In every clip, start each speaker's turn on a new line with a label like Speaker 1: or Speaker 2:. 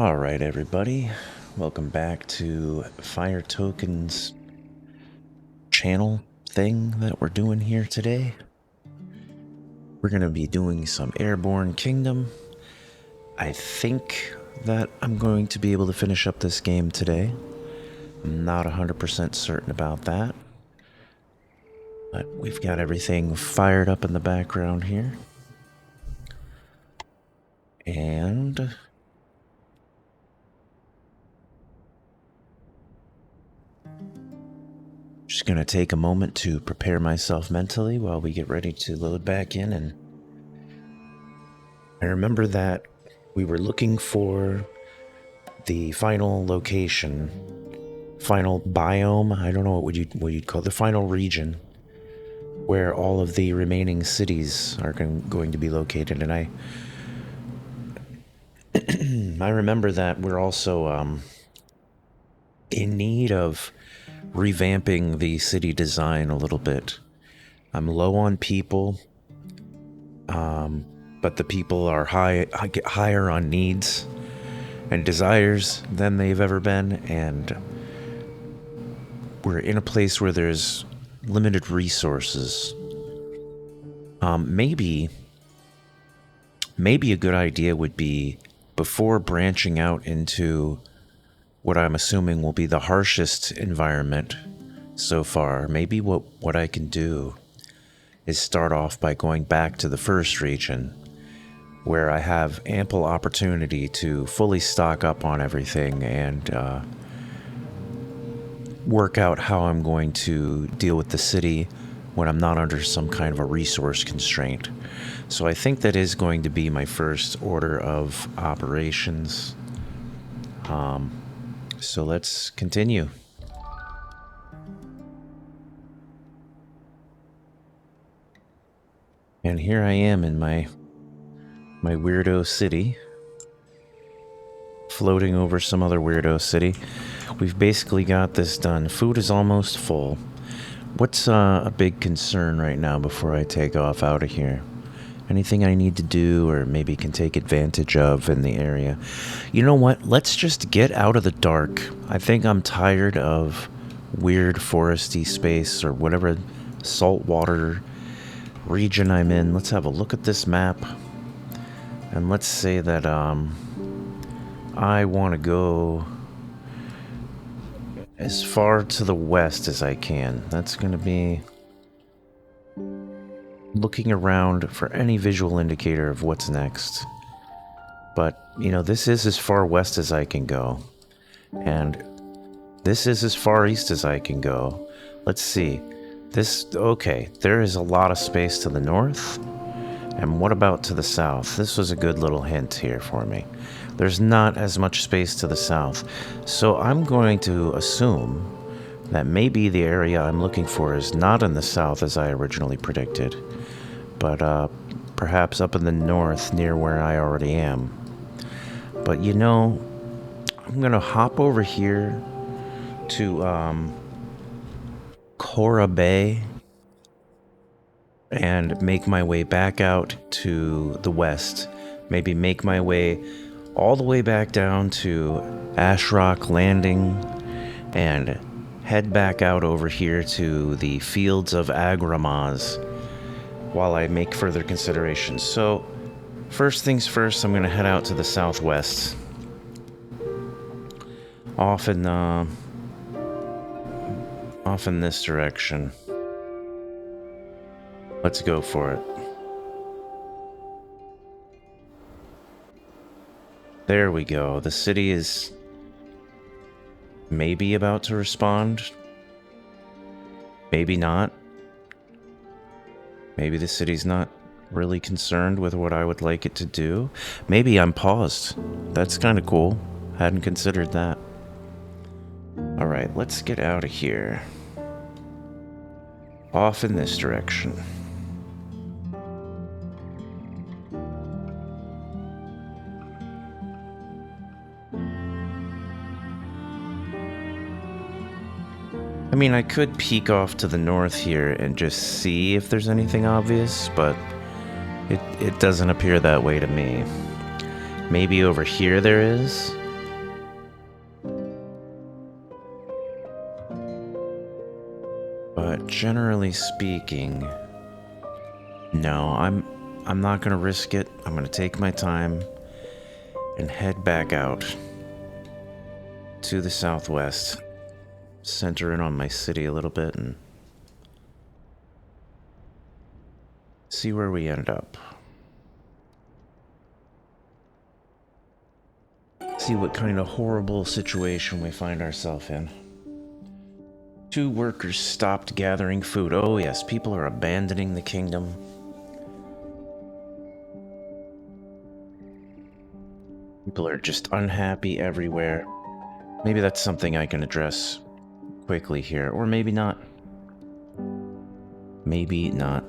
Speaker 1: Alright, everybody. Welcome back to Fire Tokens channel thing that we're doing here today. We're going to be doing some Airborne Kingdom. I think that I'm going to be able to finish up this game today. I'm not 100% certain about that. But we've got everything fired up in the background here. And just going to take a moment to prepare myself mentally while we get ready to load back in. And I remember that we were looking for the final location, final biome, I don't know what you'd call it, the final region where all of the remaining cities are going to be located. And I remember that we're also in need of revamping the city design a little bit. I'm low on people, but the people are higher on needs and desires than they've ever been, and we're in a place where there's limited resources. Maybe a good idea would be, before branching out into what I'm assuming will be the harshest environment so far, maybe what I can do is start off by going back to the first region, where I have ample opportunity to fully stock up on everything and work out how I'm going to deal with the city when I'm not under some kind of a resource constraint. So I think that is going to be my first order of operations. So let's continue. And here I am in my weirdo city, floating over some other weirdo city. We've basically got this done. Food is almost full. What's a big concern right now before I take off out of here? Anything I need to do or maybe can take advantage of in the area? You know what? Let's just get out of the dark. I think I'm tired of weird foresty space or whatever saltwater region I'm in. Let's have a look at this map. And let's say that I want to go as far to the west as I can. That's going to be looking around for any visual indicator of what's next. But, you know, this is as far west as I can go. And this is as far east as I can go. Let's see. Okay, there is a lot of space to the north. And what about to the south? This was a good little hint here for me. There's not as much space to the south. So I'm going to assume that maybe the area I'm looking for is not in the south as I originally predicted, but perhaps up in the north near where I already am. But you know, I'm going to hop over here to Cora Bay and make my way back out to the west. Maybe make my way all the way back down to Ashrock Landing and head back out over here to the fields of Agramaz while I make further considerations. So, first things first, I'm going to head out to the southwest. Off in this direction. Let's go for it. There we go. The city is maybe about to respond. Maybe not. Maybe the city's not really concerned with what I would like it to do. Maybe I'm paused. That's kind of cool. Hadn't considered that. Alright, let's get out of here. Off in this direction. I mean, I could peek off to the north here and just see if there's anything obvious, but it doesn't appear that way to me. Maybe over here there is? But generally speaking, no, I'm not gonna risk it. I'm gonna take my time and head back out to the southwest, center in on my city a little bit, and see where we end up. See what kind of horrible situation we find ourselves in. 2 workers stopped gathering food. Oh yes, people are abandoning the kingdom. People are just unhappy everywhere. Maybe that's something I can address quickly here, or maybe not. Maybe not.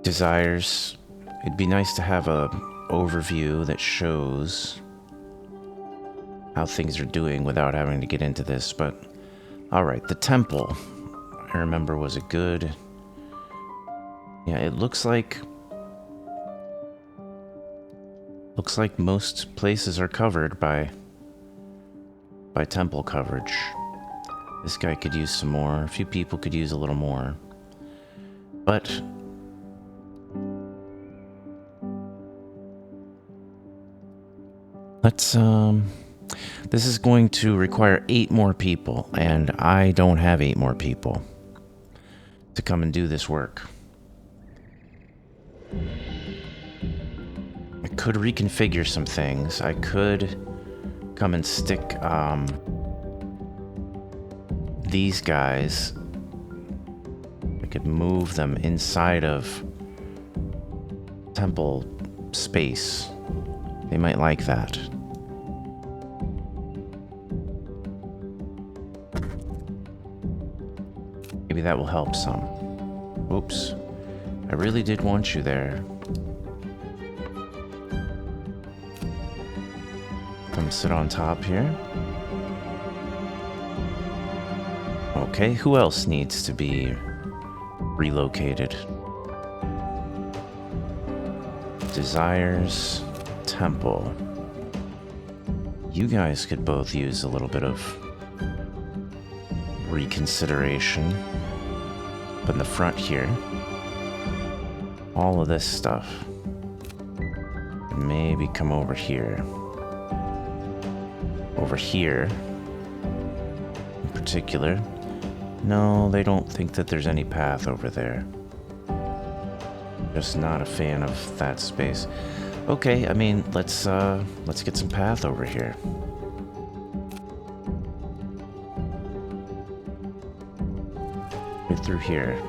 Speaker 1: Desires. It'd be nice to have a overview that shows how things are doing without having to get into this, but alright, the temple, I remember, was a good... Yeah, it looks like most places are covered by temple coverage. This guy could use some more. A few people could use a little more. But let's this is going to require 8 more people, and I don't have 8 more people to come and do this work. I could reconfigure some things. I could come and stick these guys. I could move them inside of temple space. They might like that. Maybe that will help some. Oops. I really did want you there. Come sit on top here. Okay, who else needs to be relocated? Desires, temple. You guys could both use a little bit of reconsideration. Up in the front here. All of this stuff. Maybe come over here. Over here, in particular. No, they don't think that there's any path over there. Just not a fan of that space. Okay, I mean, let's get some path over here. Right through here.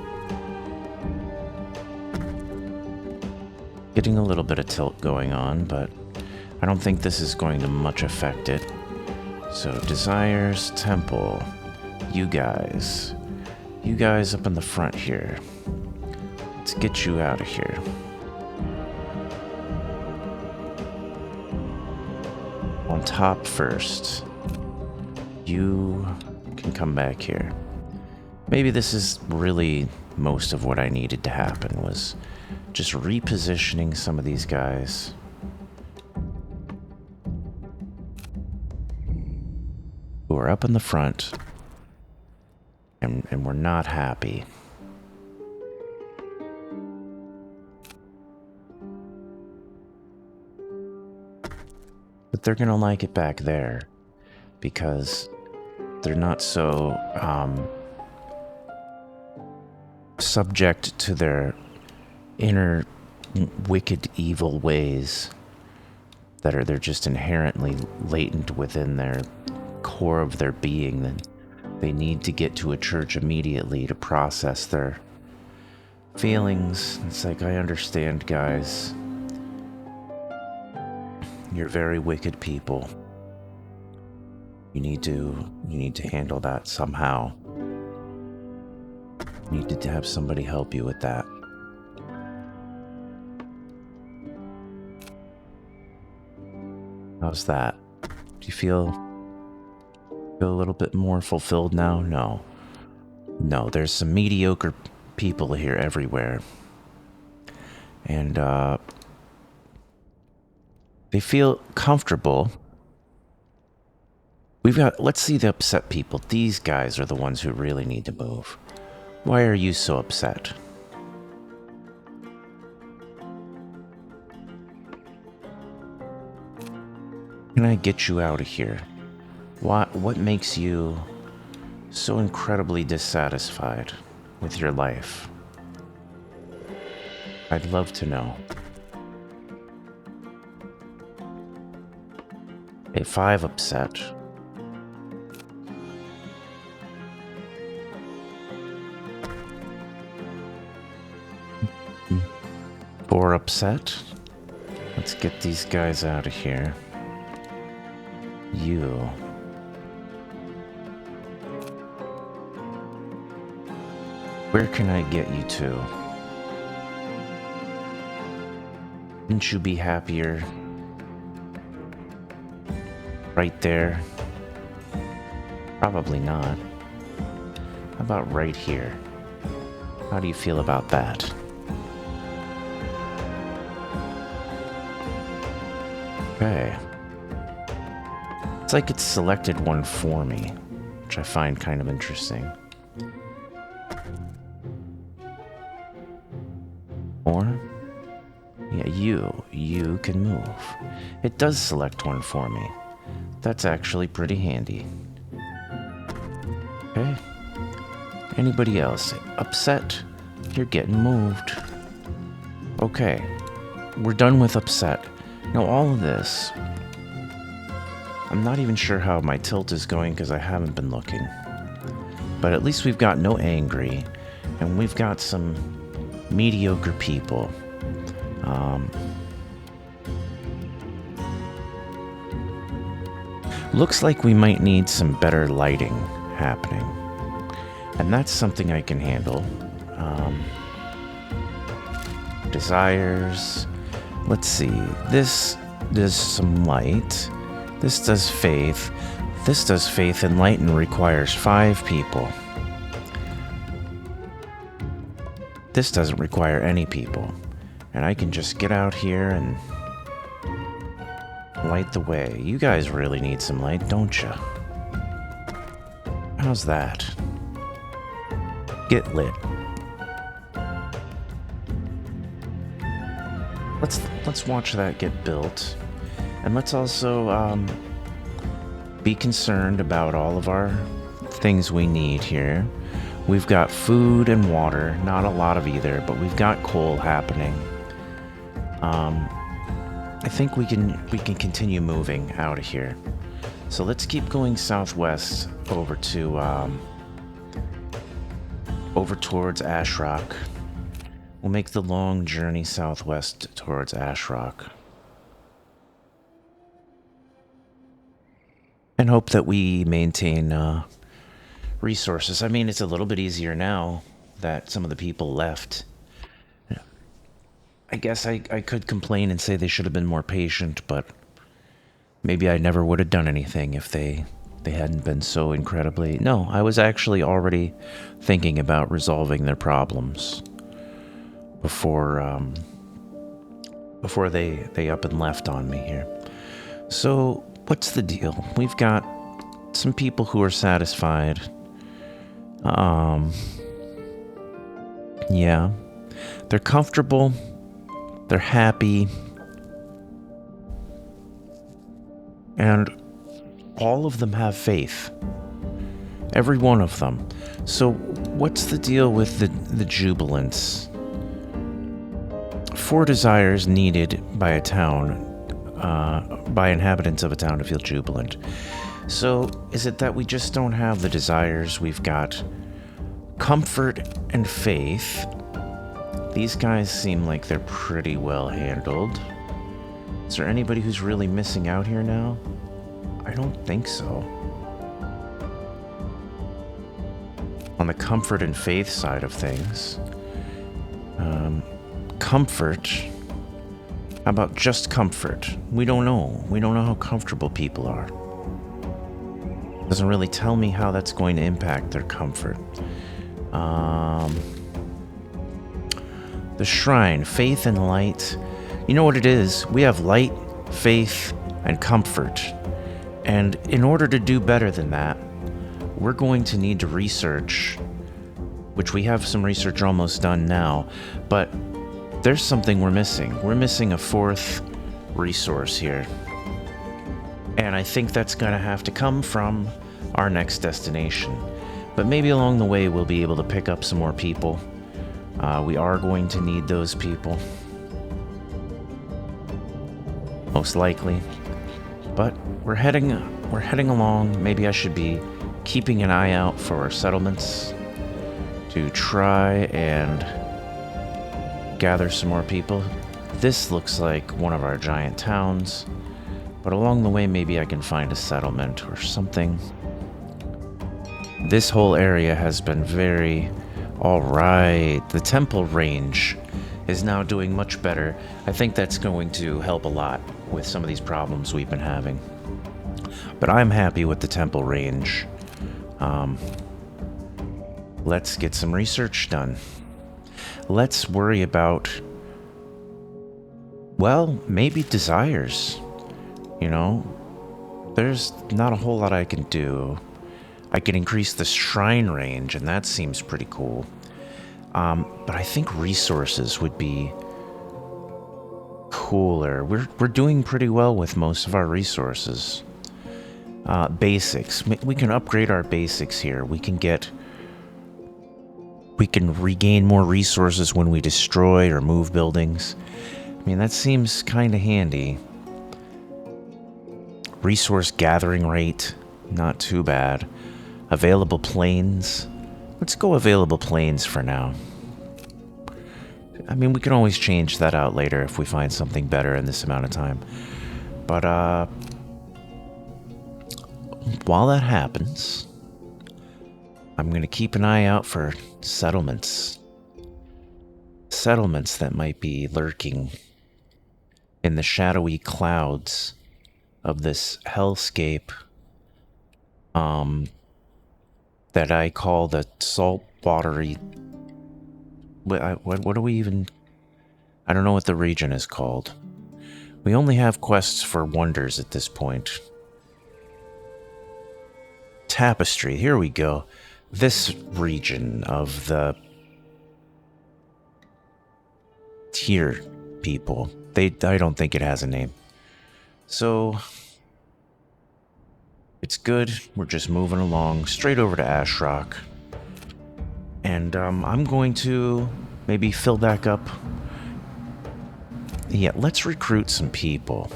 Speaker 1: Getting a little bit of tilt going on, but I don't think this is going to much affect it. So, Desires, Temple, you guys up in the front here. Let's get you out of here. On top first. You can come back here. Maybe this is really most of what I needed to happen, was just repositioning some of these guys. Who are up in the front, and we're not happy. But they're gonna like it back there, because they're not so subject to their inner wicked evil ways they're just inherently latent within their core of their being. That they need to get to a church immediately to process their feelings. It's like, I understand, guys. You're very wicked people. You need to handle that somehow. You need to have somebody help you with that. How's that? Do you feel a little bit more fulfilled now? No, there's some mediocre people here everywhere. And they feel comfortable let's see the upset people. These guys are the ones who really need to move. Why are you so upset? Can I get you out of here? What makes you so incredibly dissatisfied with your life? I'd love to know. A 5 upset. Four upset. Let's get these guys out of here. You. Where can I get you to? Wouldn't you be happier right there? Probably not. How about right here? How do you feel about that? Okay. It's like it's selected one for me, which I find kind of interesting. Or, yeah, you can move. It does select one for me. That's actually pretty handy. Okay. Anybody else upset? You're getting moved. Okay. We're done with upset. Now all of this, I'm not even sure how my tilt is going because I haven't been looking. But at least we've got no angry, and we've got some mediocre people. Looks like we might need some better lighting happening. And that's something I can handle. Desires. Let's see. This does some light. This does faith. This does faith and light and requires 5 people. This doesn't require any people. And I can just get out here and light the way. You guys really need some light, don't you? How's that? Get lit. Let's watch that get built. And let's also be concerned about all of our things we need here. We've got food and water, not a lot of either, but we've got coal happening. I think we can continue moving out of here. So let's keep going southwest over to over towards Ash Rock. We'll make the long journey southwest towards Ash Rock. And hope that we maintain resources. I mean, it's a little bit easier now that some of the people left. I guess I could complain and say they should have been more patient, but maybe I never would have done anything if they hadn't been so incredibly... No, I was actually already thinking about resolving their problems before they up and left on me here. So, what's the deal? We've got some people who are satisfied. Yeah. They're comfortable. They're happy. And all of them have faith. Every one of them. So what's the deal with the jubilance? 4 desires needed by a town, by inhabitants of a town to feel jubilant. So is it that we just don't have the desires? We've got comfort and faith. These guys seem like they're pretty well handled. Is there anybody who's really missing out here now? I don't think so. On the comfort and faith side of things, comfort. How about just comfort? We don't know. We don't know how comfortable people are. Doesn't really tell me how that's going to impact their comfort. The shrine, faith and light. You know what it is? We have light, faith, and comfort. And in order to do better than that, we're going to need to research, which we have some research almost done now, but there's something we're missing. We're missing a fourth resource here. And I think that's going to have to come from our next destination. But maybe along the way we'll be able to pick up some more people. We are going to need those people. Most likely. But we're heading along. Maybe I should be keeping an eye out for settlements to try and gather some more people. This looks like one of our giant towns, but along the way maybe I can find a settlement or something. This whole area has been very... Alright, the temple range is now doing much better. I think that's going to help a lot with some of these problems we've been having. But I'm happy with the temple range. Let's get some research done. Let's worry about, well, maybe desires. You know, there's not a whole lot I can do. I can increase the shrine range, and that seems pretty cool. But I think resources would be cooler. We're doing pretty well with most of our resources. Basics. We can upgrade our basics here. We can regain more resources when we destroy or move buildings. I mean, that seems kind of handy. Resource gathering rate, not too bad. Available planes. Let's go available planes for now. I mean, we can always change that out later if we find something better in this amount of time. But, while that happens, I'm going to keep an eye out for settlements. Settlements that might be lurking in the shadowy clouds of this hellscape, that I call the saltwatery... What do we even... I don't know what the region is called. We only have quests for wonders at this point. Tapestry, here we go. This region of the... Tier people. I don't think it has a name. So... It's good. We're just moving along straight over to Ashrock. And I'm going to maybe fill back up. Yeah, let's recruit some people.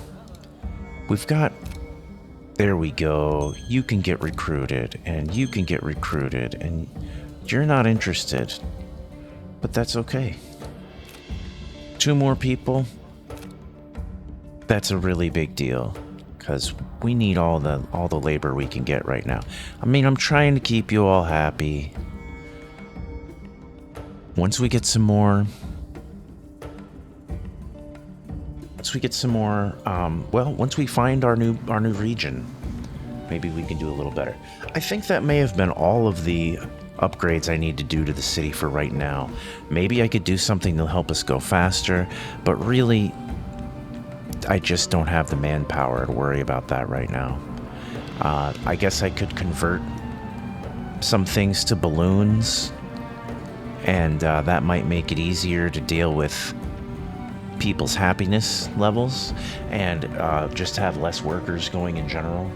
Speaker 1: We've got... There we go. You can get recruited, and you can get recruited, and you're not interested. But that's okay. 2 more people. That's a really big deal. Because we need all the labor we can get right now. I mean, I'm trying to keep you all happy. Once we get some more... once we find our new region, maybe we can do a little better. I think that may have been all of the upgrades I need to do to the city for right now. Maybe I could do something to help us go faster, but really... I just don't have the manpower to worry about that right now. I guess I could convert some things to balloons, and that might make it easier to deal with people's happiness levels, and just have less workers going in general.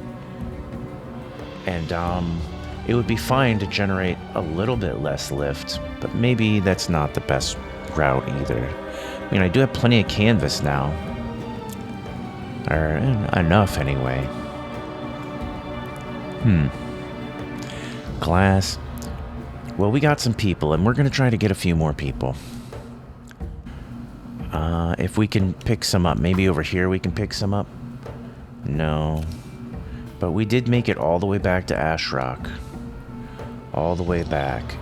Speaker 1: And it would be fine to generate a little bit less lift, but maybe that's not the best route either. I mean, I do have plenty of canvas now. Or enough, anyway. Glass. Well, we got some people, and we're going to try to get a few more people. If we can pick some up. Maybe over here we can pick some up? No. But we did make it all the way back to Ashrock. All the way back.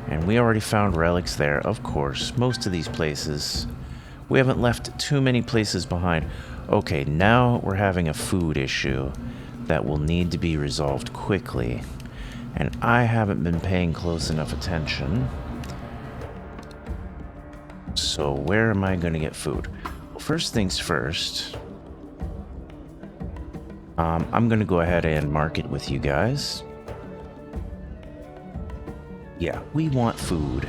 Speaker 1: And we already found relics there, of course. Most of these places. We haven't left too many places behind. Okay, now we're having a food issue that will need to be resolved quickly. And I haven't been paying close enough attention. So where am I going to get food? Well, first things first. I'm gonna go ahead and mark it with you guys. Yeah, we want food.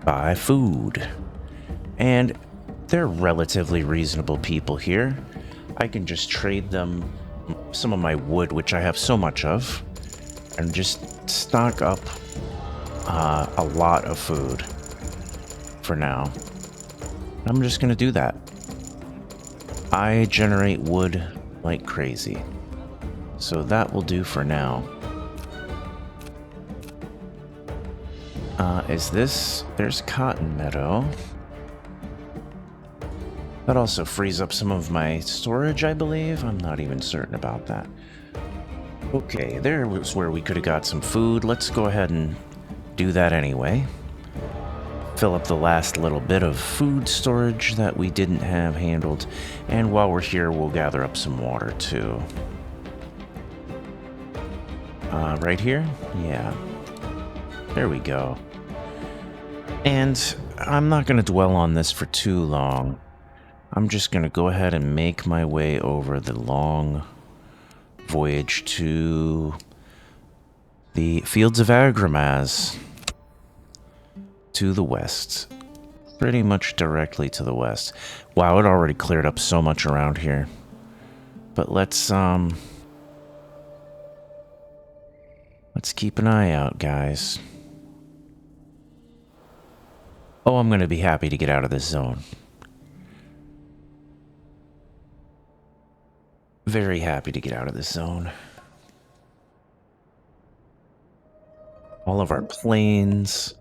Speaker 1: Buy food. And they're relatively reasonable people here. I can just trade them some of my wood, which I have so much of, and just stock up a lot of food for now. I'm just gonna do that. I generate wood like crazy, so that will do for now. There's cotton meadow. That also frees up some of my storage, I believe. I'm not even certain about that. Okay, there was where we could have got some food. Let's go ahead and do that anyway. Fill up the last little bit of food storage that we didn't have handled. And while we're here, we'll gather up some water too. Right here? Yeah. There we go. And I'm not going to dwell on this for too long. I'm just going to go ahead and make my way over the long voyage to the Fields of Agramaz to the west. Pretty much directly to the west. Wow, it already cleared up so much around here. But let's keep an eye out, guys. Oh, I'm going to be happy to get out of this zone. Very happy to get out of this zone. All of our planes,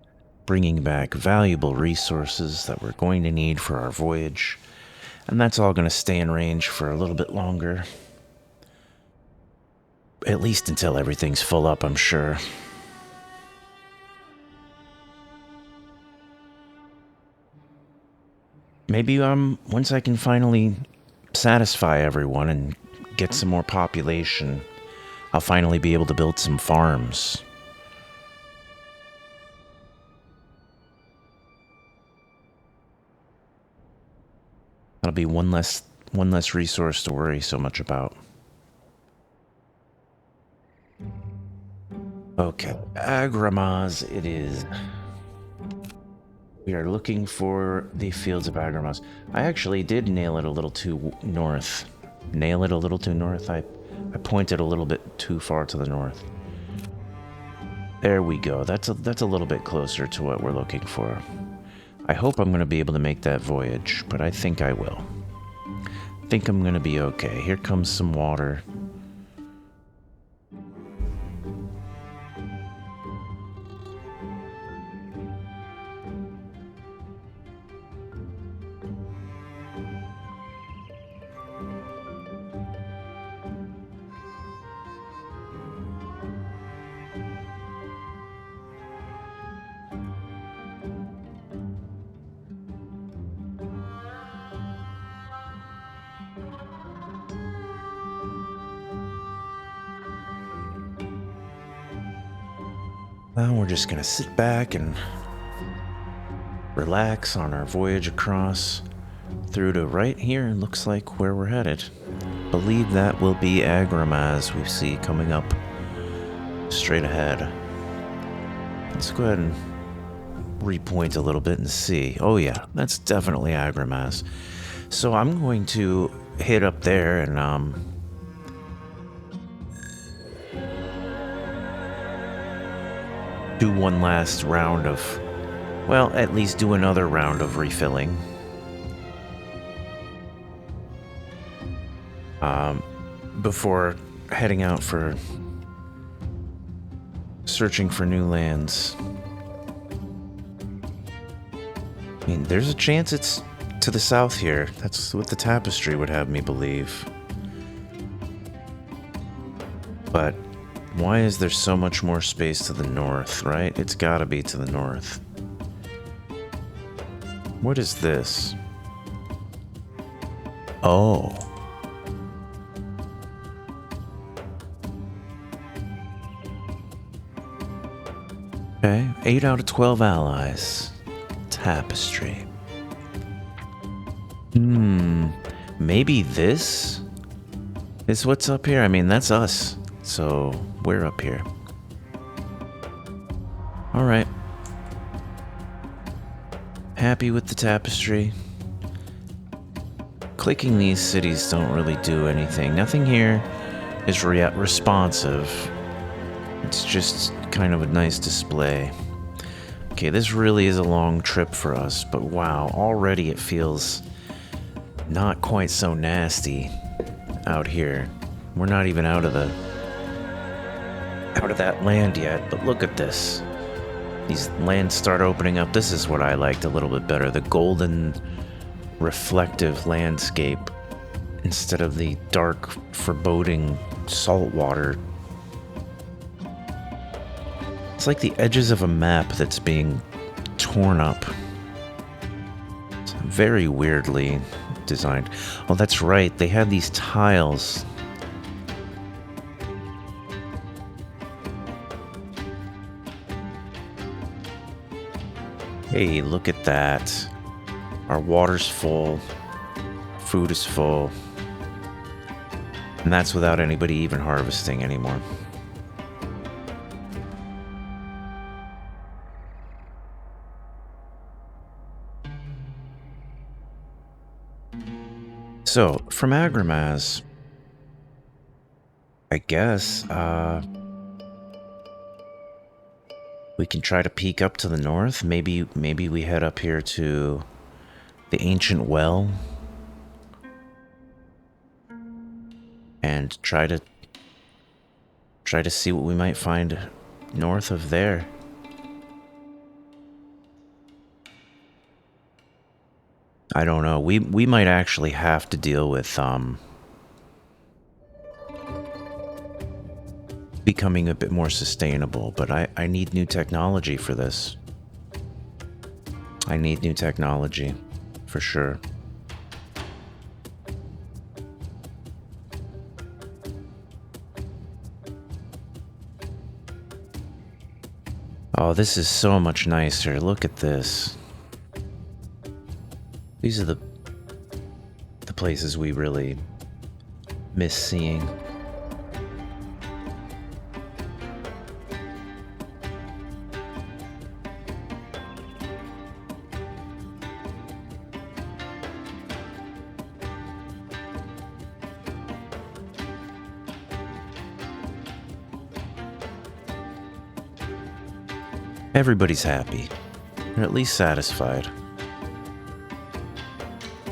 Speaker 1: bringing back valuable resources that we're going to need for our voyage. And that's all going to stay in range for a little bit longer. At least until everything's full up, I'm sure. Maybe once I can finally satisfy everyone and get some more population, I'll finally be able to build some farms. That'll be one less resource to worry so much about. Okay, Agramaz it is. We are looking for the Fields of Agramaz. I actually did nail it a little too north. Nail it a little too north? I pointed a little bit too far to the north. There we go. That's a little bit closer to what we're looking for. I hope I'm going to be able to make that voyage, but I think I will. I think I'm going to be okay. Here comes some water. Now we're just gonna sit back and relax on our voyage across through to right here. Looks like where we're headed. Believe that will be Agramaz we see coming up straight ahead. Let's go ahead and repoint a little bit and see. Oh yeah, that's definitely Agramaz. So I'm going to hit up there and do one last round of, well, at least do another round of refilling. Before heading out for searching for new lands. I mean, there's a chance it's to the south here. That's what the tapestry would have me believe. But why is there so much more space to the north, right? It's gotta be to the north. What is this? Oh. Okay, 8 out of 12 allies. Tapestry. maybe this is what's up here? I mean, that's us. So we're up here. Alright. Happy with the tapestry. Clicking these cities don't really do anything. Nothing here is responsive. It's just kind of a nice display. Okay, this really is a long trip for us, but wow, already it feels not quite so nasty out here. We're not even out of that land yet, but look at this. These lands start opening up. This is what I liked a little bit better. The golden, reflective landscape instead of the dark, foreboding saltwater. It's like the edges of a map that's being torn up. It's very weirdly designed. Oh, that's right. They had these tiles. Hey, look at that. Our water's full. Food is full. And that's without anybody even harvesting anymore. So, from Agramaz, I guess, we can try to peek up to the north. Maybe we head up here to the ancient well and try to see what we might find north of there. I don't know. We might actually have to deal with becoming a bit more sustainable, but I need new technology for this. I need new technology, for sure. Oh, this is so much nicer. Look at this. These are the places we really miss seeing. Everybody's happy, or at least satisfied.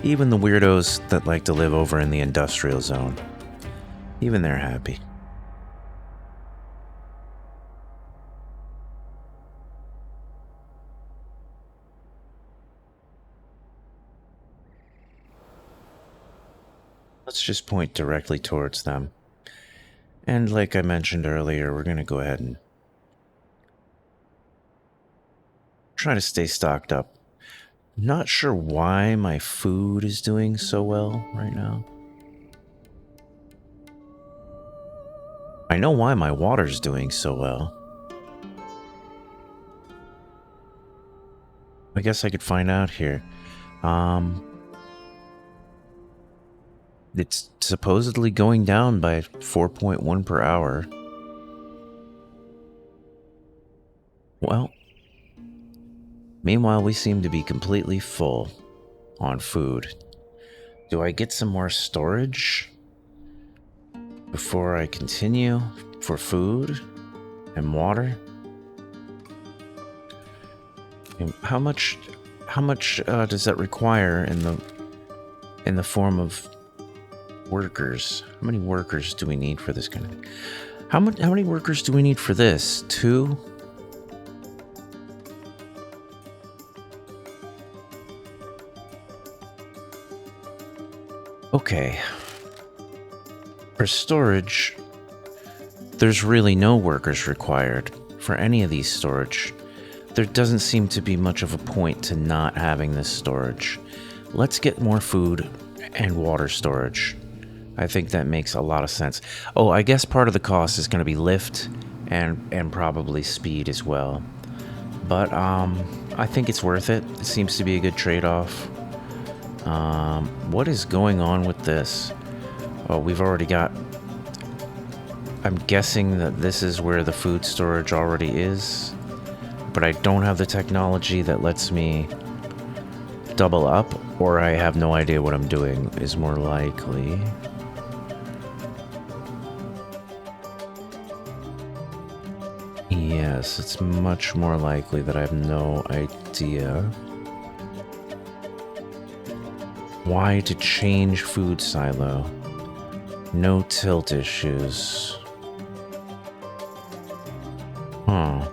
Speaker 1: Even the weirdos that like to live over in the industrial zone. Even they're happy. Let's just point directly towards them. And like I mentioned earlier, we're going to go ahead and try to stay stocked up. Not sure why my food is doing so well right now. I know why my water's doing so well. I guess I could find out here. It's supposedly going down by 4.1 per hour. Well, meanwhile, we seem to be completely full on food. Do I get some more storage before I continue for food and water? And how much does that require in the form of workers? How many workers do we need for this kind of? How many workers do we need for this? 2? Okay. For storage, there's really no workers required for any of these storage. There doesn't seem to be much of a point to not having this storage. Let's get more food and water storage. I think that makes a lot of sense. Oh, I guess part of the cost is going to be lift and probably speed as well. But I think it's worth it. It seems to be a good trade-off. What is going on with this? Oh, we've already got... I'm guessing that this is where the food storage already is, but I don't have the technology that lets me double up, or I have no idea what I'm doing is more likely. Yes, it's much more likely that I have no idea. Why to change food silo? No tilt issues. Huh.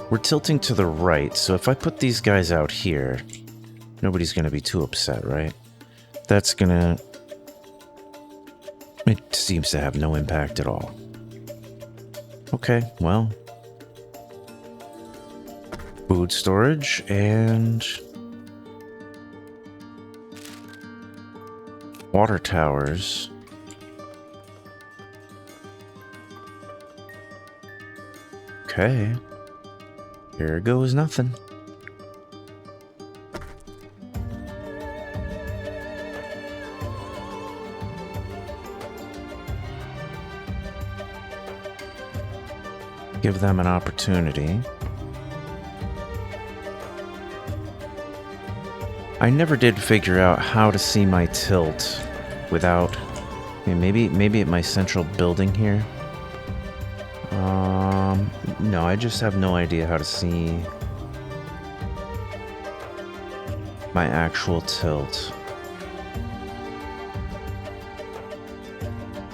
Speaker 1: We're tilting to the right, so if I put these guys out here, nobody's gonna be too upset, right? That's gonna... It seems to have no impact at all. Okay, well... Food storage and... water towers. Okay. Here goes nothing. Give them an opportunity. I never did figure out how to see my tilt without... I mean, maybe at my central building here. No, I just have no idea how to see my actual tilt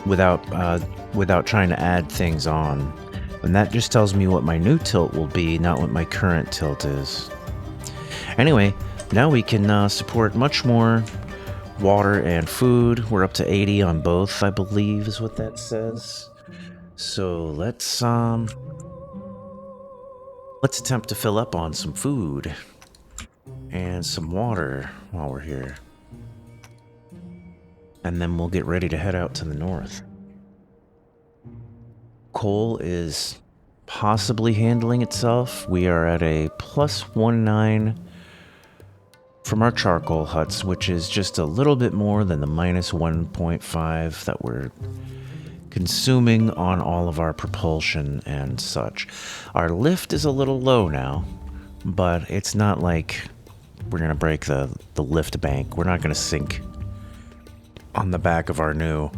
Speaker 1: without trying to add things on. And that just tells me what my new tilt will be, not what my current tilt is. Anyway, now we can support much more water and food. We're up to 80 on both, I believe is what that says. So let's attempt to fill up on some food and some water while we're here. And then we'll get ready to head out to the north. Coal is possibly handling itself. We are at a +19 from our charcoal huts, which is just a little bit more than the -1.5 that we're consuming on all of our propulsion and such. Our lift is a little low now, but it's not like we're gonna break the lift bank. We're not gonna sink on the back of our new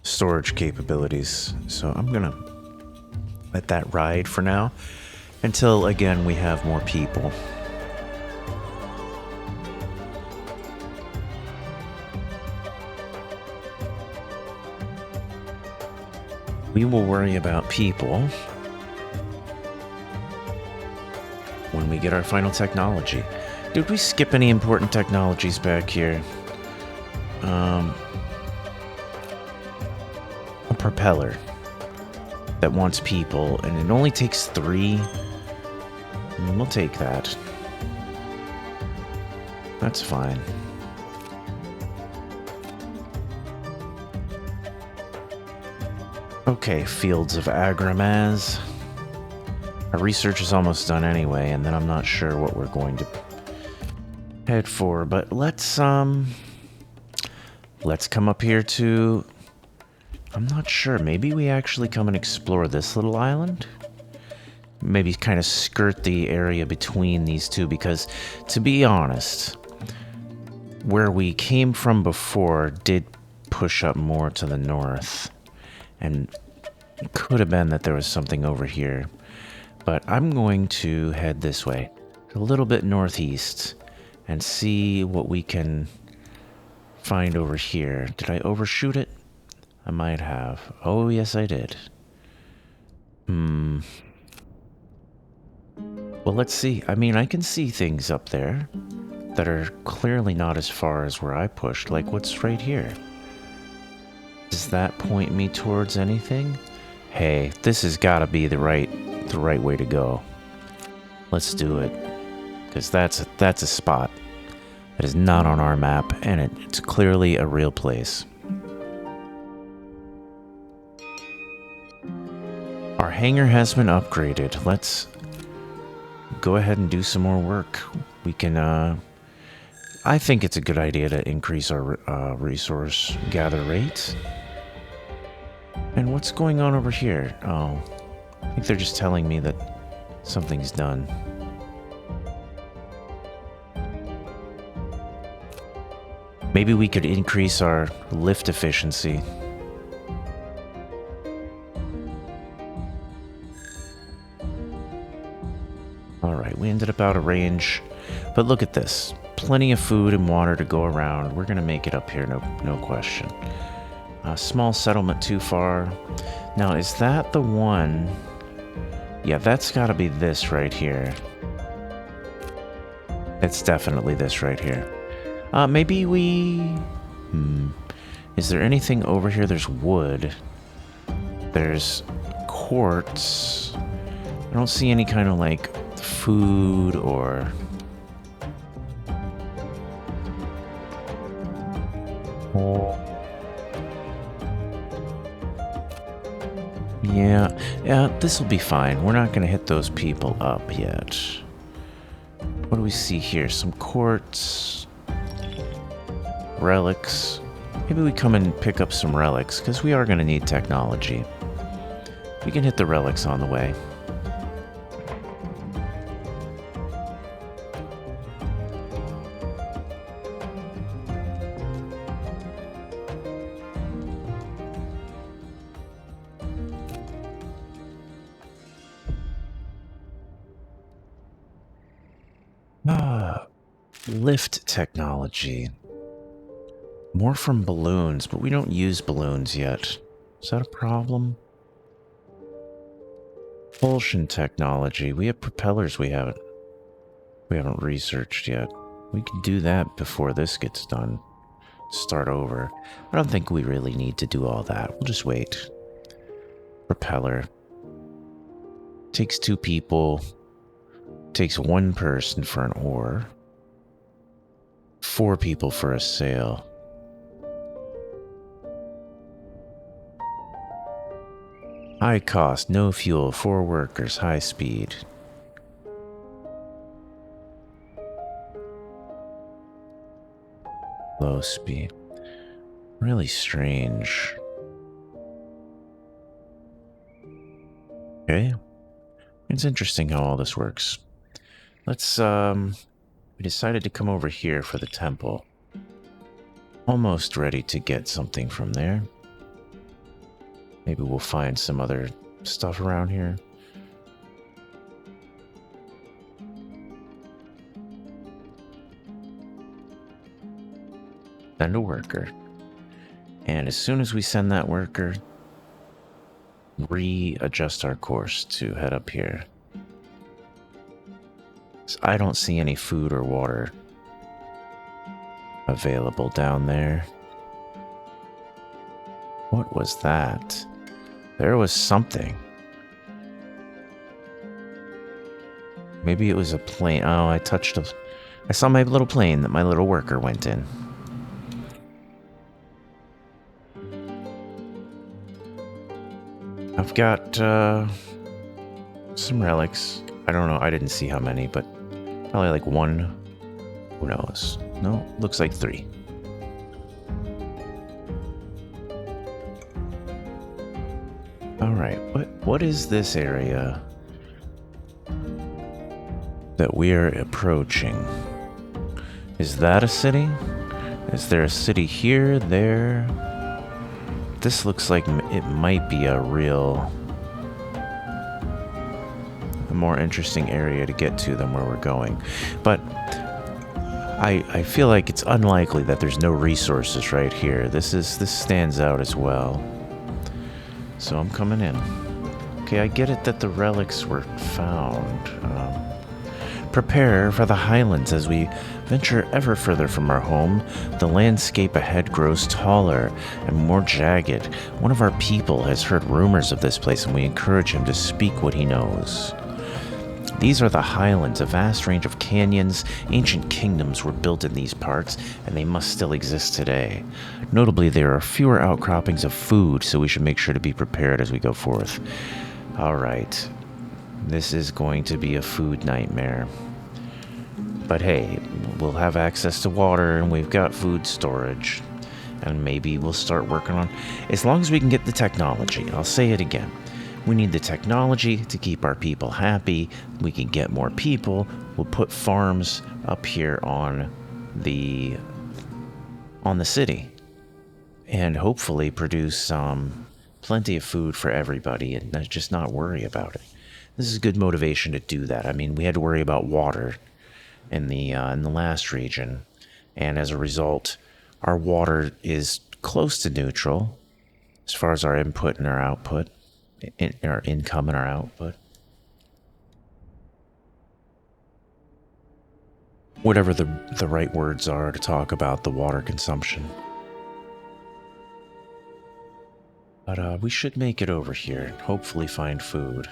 Speaker 1: storage capabilities. So I'm gonna let that ride for now until again we have more people. We will worry about people when we get our final technology. Did we skip any important technologies back here? A propeller that wants people, and it only takes 3. We'll take that. That's fine. Okay, Fields of Agramaz. Our research is almost done anyway, and then I'm not sure what we're going to head for, but let's come up here to... I'm not sure, maybe we actually come and explore this little island? Maybe kind of skirt the area between these two, because to be honest, where we came from before did push up more to the north. And it could have been that there was something over here. But I'm going to head this way, a little bit northeast, and see what we can find over here. Did I overshoot it? I might have. Oh, yes, I did. Well, let's see. I mean, I can see things up there that are clearly not as far as where I pushed. Like, what's right here? Does that point me towards anything? Hey, this has got to be the right way to go. Let's do it, because that's a spot that is not on our map, and it's clearly a real place. Our hangar has been upgraded. Let's go ahead and do some more work. We can I think it's a good idea to increase our resource gather rate. And what's going on over here? Oh, I think they're just telling me that something's done. Maybe we could increase our lift efficiency. Alright, we ended up out of range. But look at this. Plenty of food and water to go around. We're going to make it up here, no question. Small settlement too far. Now, is that the one? Yeah, that's got to be this right here. It's definitely this right here. Maybe we... Is there anything over here? There's wood. There's quartz. I don't see any kind of, like, food or... Yeah, this will be fine. We're not going to hit those people up yet. What do we see here? Some quartz... relics. Maybe we come and pick up some relics, because we are going to need technology. We can hit the relics on the way. Lift technology. More from balloons, but we don't use balloons yet. Is that a problem? Propulsion technology. We have propellers we haven't researched yet. We can do that before this gets done. Start over. I don't think we really need to do all that. We'll just wait. Propeller. Takes 2 people. Takes 1 person for an oar. 4 people for a sail. High cost, no fuel, 4 workers, high speed. Low speed. Really strange. Okay. It's interesting how all this works. Let's, we decided to come over here for the temple. Almost ready to get something from there. Maybe we'll find some other stuff around here. Send a worker. And as soon as we send that worker, readjust our course to head up here. So I don't see any food or water available down there. What was that? There was something. Maybe it was a plane. Oh, I saw my little plane that my little worker went in. I've got some relics. I don't know. I didn't see how many, but probably like 1. Who knows? No, looks like 3. All right. What is this area that we are approaching? Is that a city? Is there a city here, there? This looks like it might be a more interesting area to get to than where we're going. But I feel like it's unlikely that there's no resources right here. This stands out as well. So I'm coming in. Okay, I get it that the relics were found. Prepare for the highlands as we venture ever further from our home. The landscape ahead grows taller and more jagged. One of our people has heard rumors of this place, and we encourage him to speak what he knows. These are the highlands, a vast range of canyons. Ancient kingdoms were built in these parts, and they must still exist today. Notably, there are fewer outcroppings of food, so we should make sure to be prepared as we go forth. All right. This is going to be a food nightmare. But hey, we'll have access to water and we've got food storage. And maybe we'll start working on... As long as we can get the technology. I'll say it again. We need the technology to keep our people happy. We can get more people. We'll put farms up here on the city. And hopefully produce plenty of food for everybody and just not worry about it. This is good motivation to do that. I mean, we had to worry about water in the last region. And as a result, our water is close to neutral as far as our input and our output. Our income and our output. Whatever the right words are to talk about the water consumption. But we should make it over here and hopefully find food.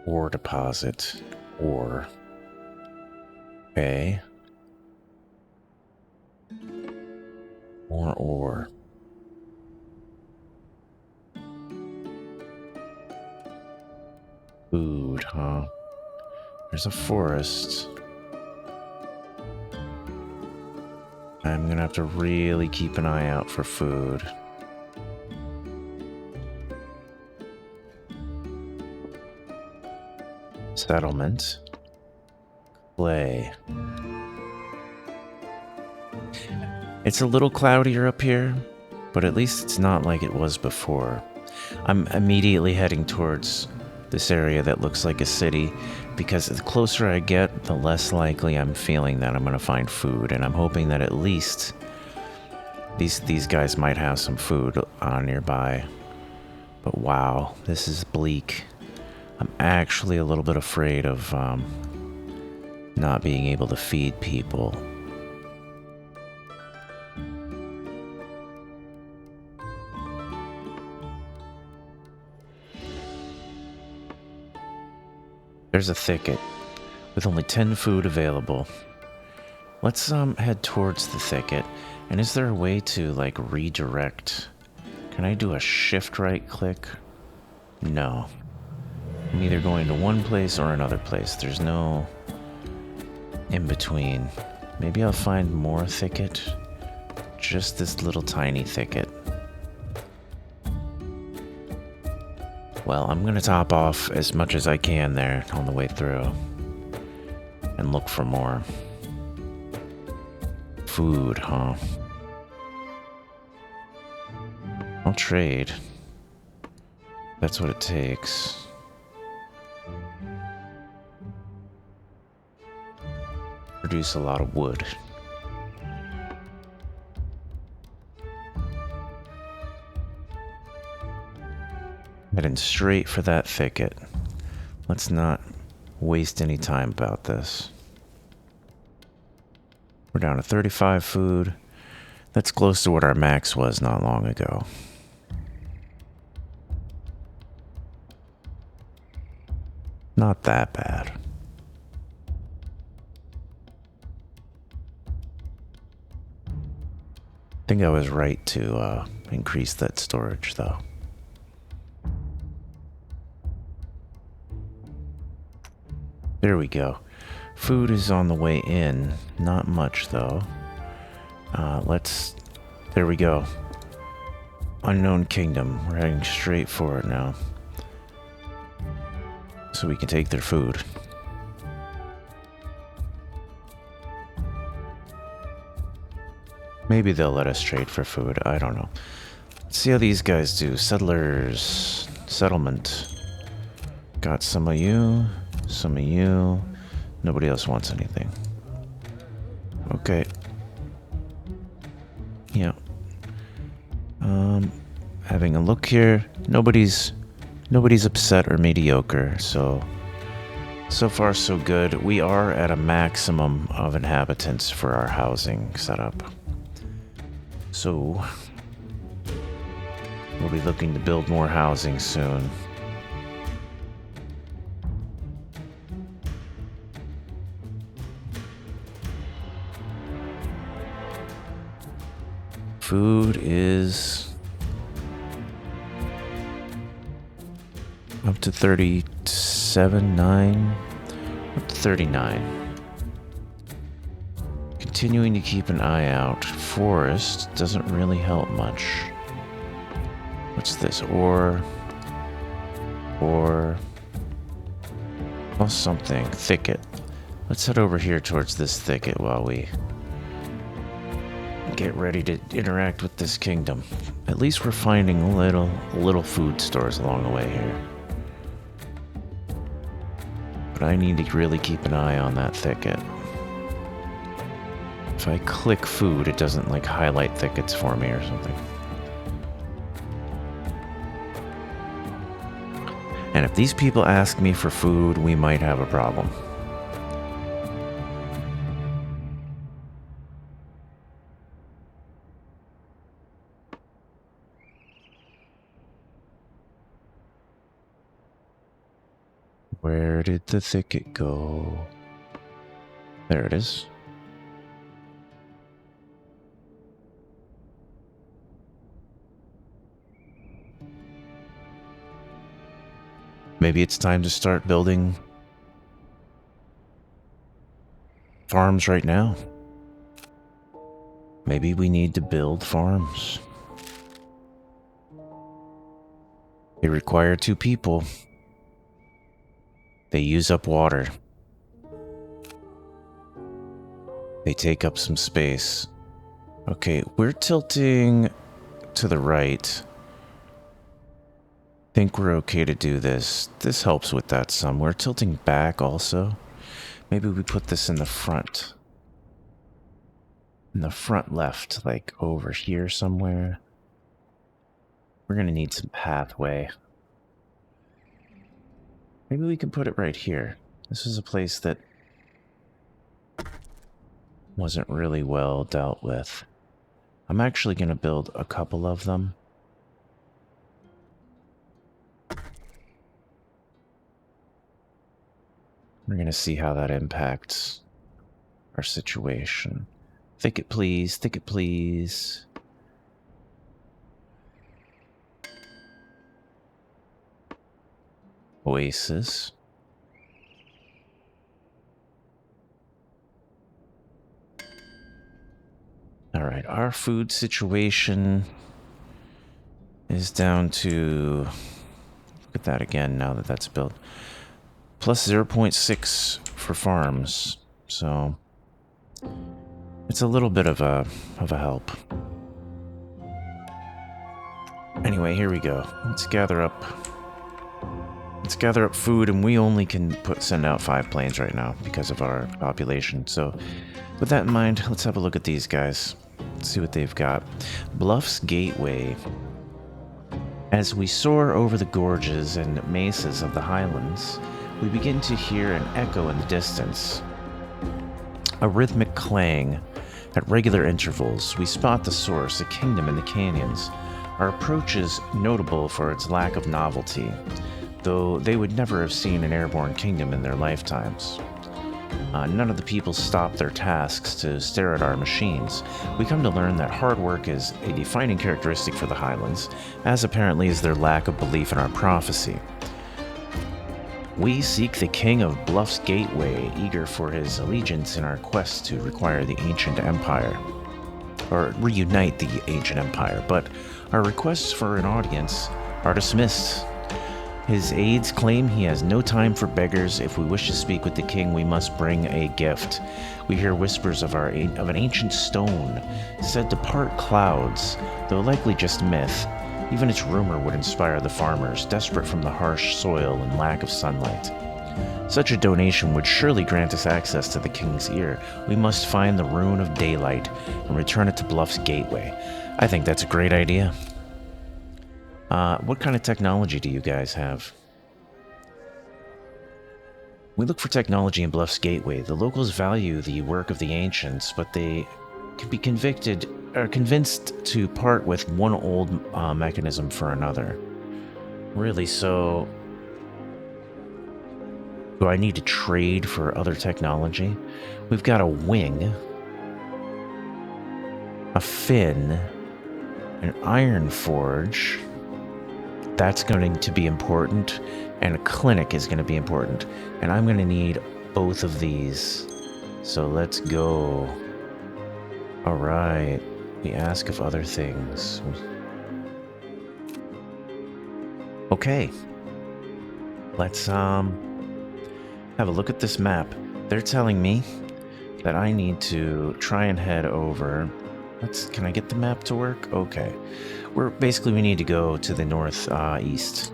Speaker 1: Ore deposit. Ore. Okay. More ore. Food, huh? There's a forest. I'm gonna have to really keep an eye out for food. Settlement. Clay. It's a little cloudier up here, but at least it's not like it was before. I'm immediately heading towards this area that looks like a city, because the closer I get, the less likely I'm feeling that I'm going to find food, and I'm hoping that at least these guys might have some food nearby. But wow, this is bleak. I'm actually a little bit afraid of not being able to feed people. There's a thicket with only 10 food available. Let's head towards the thicket. And is there a way to like redirect? Can I do a shift right click? No. I'm either going to one place or another place. There's no in between. Maybe I'll find more thicket. Just this little tiny thicket. Well, I'm gonna top off as much as I can there on the way through and look for more food, huh? I'll trade. That's what it takes. Produce a lot of wood. Heading straight for that thicket. Let's not waste any time about this. We're down to 35 food. That's close to what our max was not long ago. Not that bad. I think I was right to increase that storage, though. There we go. Food is on the way in. Not much, though. There we go. Unknown Kingdom. We're heading straight for it now. So we can take their food. Maybe they'll let us trade for food. I don't know. Let's see how these guys do. Settlers. Settlement. Got some of you. Some of you. Nobody else wants anything. Okay. Yeah. Having a look here. Nobody's upset or mediocre, so far so good. We are at a maximum of inhabitants for our housing setup. So we'll be looking to build more housing soon. Food is up to 37, 9, up to 39. continuing to keep an eye out. Forest doesn't really help much. What's this? Or oh, something. Thicket. Let's head over here towards this thicket while we get ready to interact with this kingdom. At least we're finding little food stores along the way here. But I need to really keep an eye on that thicket. If I click food, it doesn't like highlight thickets for me or something. And if these people ask me for food, we might have a problem. Where did the thicket go? There it is. Maybe it's time to start building farms right now. Maybe we need to build farms. They require 2 people. They use up water. They take up some space. Okay, we're tilting to the right. Think we're okay to do this. This helps with that some. We're tilting back also. Maybe we put this in the front. In the front left, like over here somewhere. We're gonna need some pathway. Maybe we can put it right here. This is a place that wasn't really well dealt with. I'm actually gonna build a couple of them. We're going to see how that impacts our situation. Thicket, please. Thicket, please. Oasis. All right, our food situation is down to... Look at that again now that that's built. Plus 0.6 for farms, so it's a little bit of a help. Anyway, here we go. Let's gather up food, and we only can send out 5 planes right now because of our population. So, with that in mind, let's have a look at these guys. Let's see what they've got. Bluffs Gateway. As we soar over the gorges and mesas of the highlands, we begin to hear an echo in the distance. A rhythmic clang. At regular intervals, we spot the source, a kingdom in the canyons. Our approach is notable for its lack of novelty, though they would never have seen an airborne kingdom in their lifetimes. None of the people stop their tasks to stare at our machines. We come to learn that hard work is a defining characteristic for the Highlands, as apparently is their lack of belief in our prophecy. We seek the King of Bluff's Gateway, eager for his allegiance in our quest to require the ancient empire, or reunite the ancient empire, but our requests for an audience are dismissed. His aides claim he has no time for beggars. If we wish to speak with the king, we must bring a gift. We hear whispers of an ancient stone, said to part clouds, though likely just myth. Even its rumor would inspire the farmers, desperate from the harsh soil and lack of sunlight. Such a donation would surely grant us access to the king's ear. We must find the Rune of Daylight and return it to Bluff's Gateway. I think that's a great idea. What kind of technology do you guys have? We look for technology in Bluff's Gateway. The locals value the work of the ancients, but they can be convinced to part with one old mechanism for another. Really, so do I need to trade for other technology? We've got a wing, a fin, an iron forge. That's going to be important, and a clinic is going to be important, and I'm going to need both of these. So let's go. Alright. We ask of other things. Okay. Let's have a look at this map. They're telling me that I need to try and head over. Can I get the map to work? Okay. We need to go to the north east.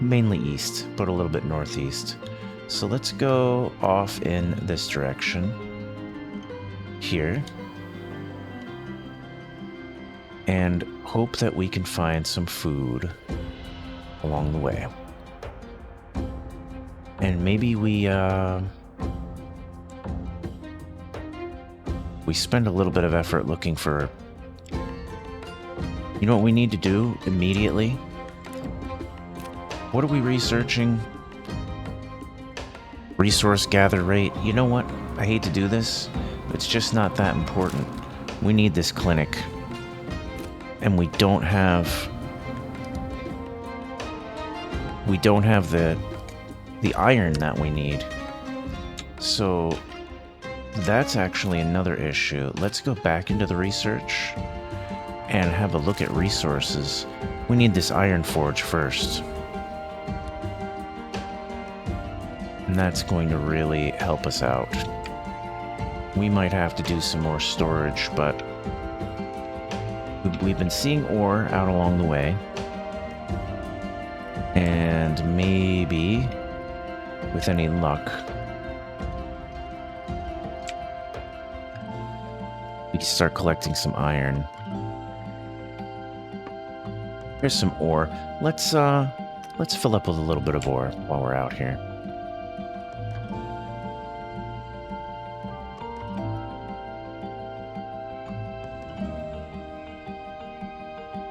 Speaker 1: Mainly east, but a little bit northeast. So let's go off in this direction. Here. And hope that we can find some food along the way. And maybe we spend a little bit of effort looking for... You know what we need to do immediately? What are we researching? Resource gather rate. You know what? I hate to do this. It's just not that important. We need this clinic. And we don't have the iron that we need. So that's actually another issue. Let's go back into the research and have a look at resources. We need this iron forge first. And that's going to really help us out. We might have to do some more storage, but we've been seeing ore out along the way. And maybe, with any luck, we can start collecting some iron. Here's some ore. Let's fill up with a little bit of ore while we're out here.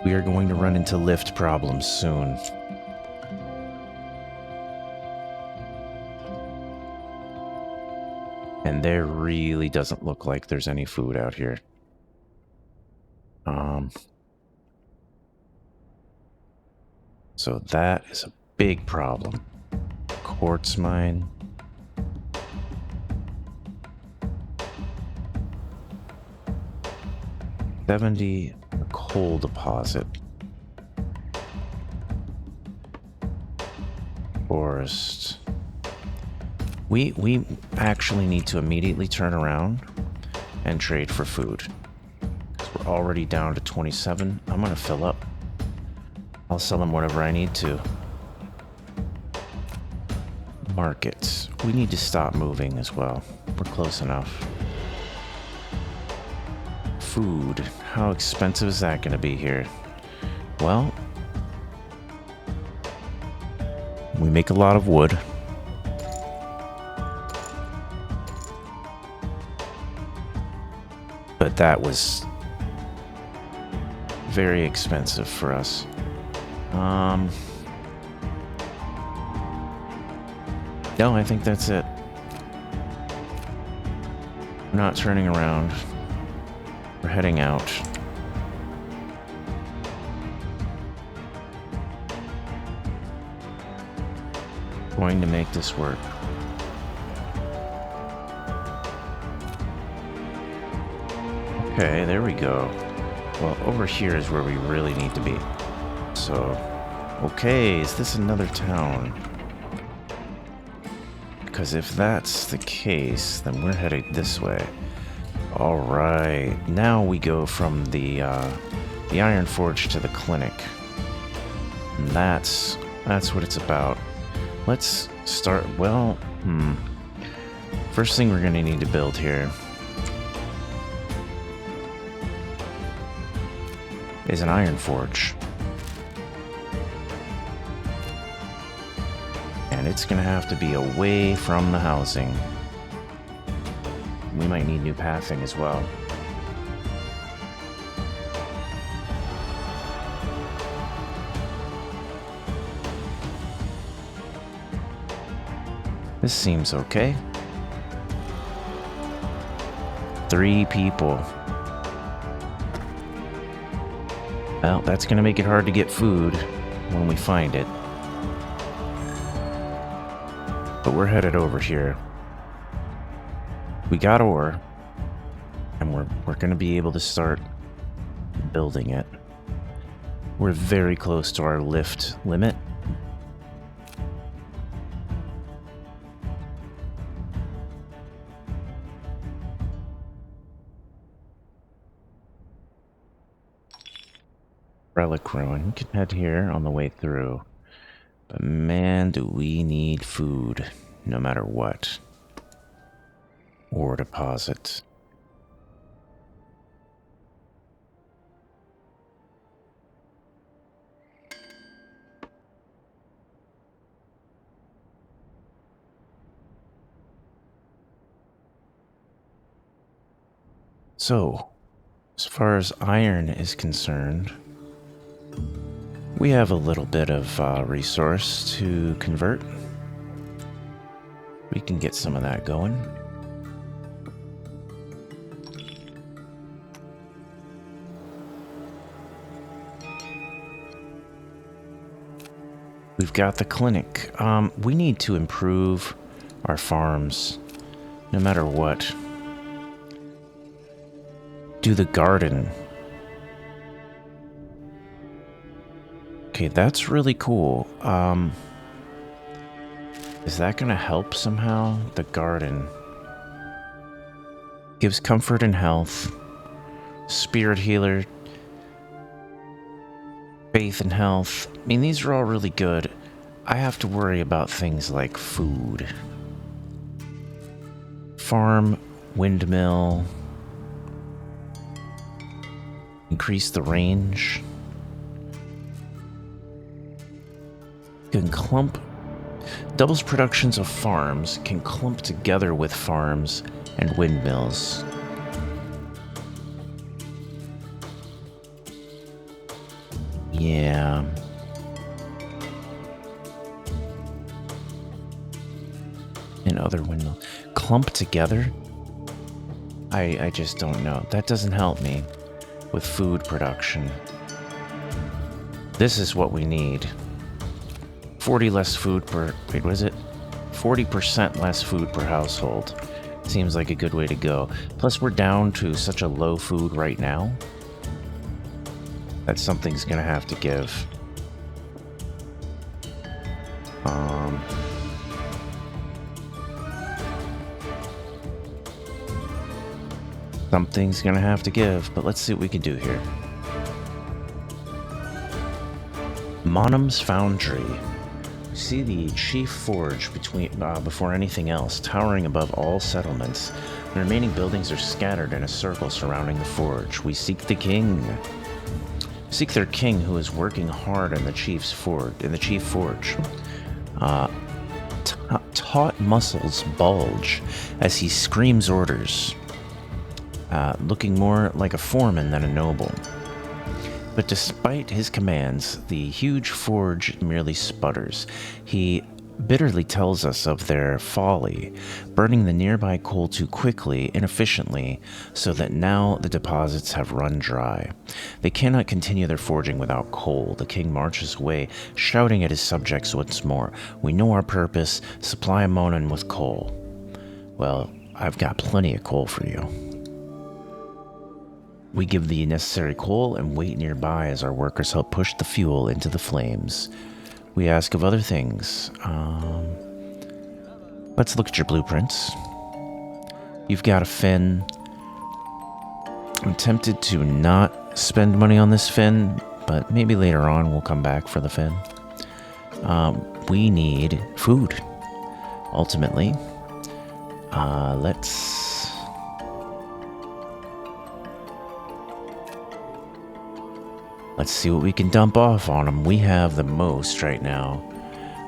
Speaker 1: We are going to run into lift problems soon. And there really doesn't look like there's any food out here. So that is a big problem. Quartz mine. $70 a coal deposit. Forest. We actually need to immediately turn around and trade for food. Because we're already down to 27. I'm gonna fill up. I'll sell them whatever I need to. Markets. We need to stop moving as well. We're close enough. Food. How expensive is that gonna be here? Well, we make a lot of wood. But that was very expensive for us. No, I think that's it. We're not turning around. We're heading out. Going to make this work. Okay, there we go. Well, over here is where we really need to be. So, okay, is this another town? Because if that's the case, then we're heading this way. All right, now we go from the Iron Forge to the clinic. And that's what it's about. Let's start, well, First thing we're gonna need to build here is an iron forge. And it's gonna have to be away from the housing. We might need new pathing as well. This seems okay. 3 people. Well, that's gonna make it hard to get food when we find it. But we're headed over here. We got ore, and and we're going to be able to start building it. We're very close to our lift limit. Relic ruin. We can head here on the way through. But man, do we need food, no matter what. Ore deposit. So, as far as iron is concerned, we have a little bit of resource to convert. We can get some of that going. We've got the clinic. We need to improve our farms, no matter what. Do the garden. Okay, that's really cool. Is that gonna help somehow? The garden gives comfort and health. Spirit healer. Faith and health. I mean, these are all really good. I have to worry about things like food. Farm, windmill. Increase the range. Can clump. Doubles productions of farms can clump together with farms and windmills. Yeah. And other windmills. Clump together? I just don't know. That doesn't help me with food production. This is what we need. 40 less food per... Wait, what is it? 40% less food per household. Seems like a good way to go. Plus, we're down to such a low food right now that something's gonna have to give. Something's gonna have to give, but let's see what we can do here. Monum's Foundry. You see the chief forge before anything else, towering above all settlements. The remaining buildings are scattered in a circle surrounding the forge. We seek the king. Seek their king, who is working hard in the chief forge. Taut muscles bulge as he screams orders, looking more like a foreman than a noble. But despite his commands, the huge forge merely sputters. He bitterly tells us of their folly, burning the nearby coal too quickly and efficiently, so that now the deposits have run dry. They cannot continue their forging without coal. The king marches away, shouting at his subjects once more, "We know our purpose. Supply Monan with coal." Well, I've got plenty of coal for you. We give the necessary coal and wait nearby as our workers help push the fuel into the flames. We ask of other things. Let's look at your blueprints. You've got a fin. I'm tempted to not spend money on this fin, but maybe later on we'll come back for the fin. We need food, ultimately. Let's see what we can dump off on them. We have the most right now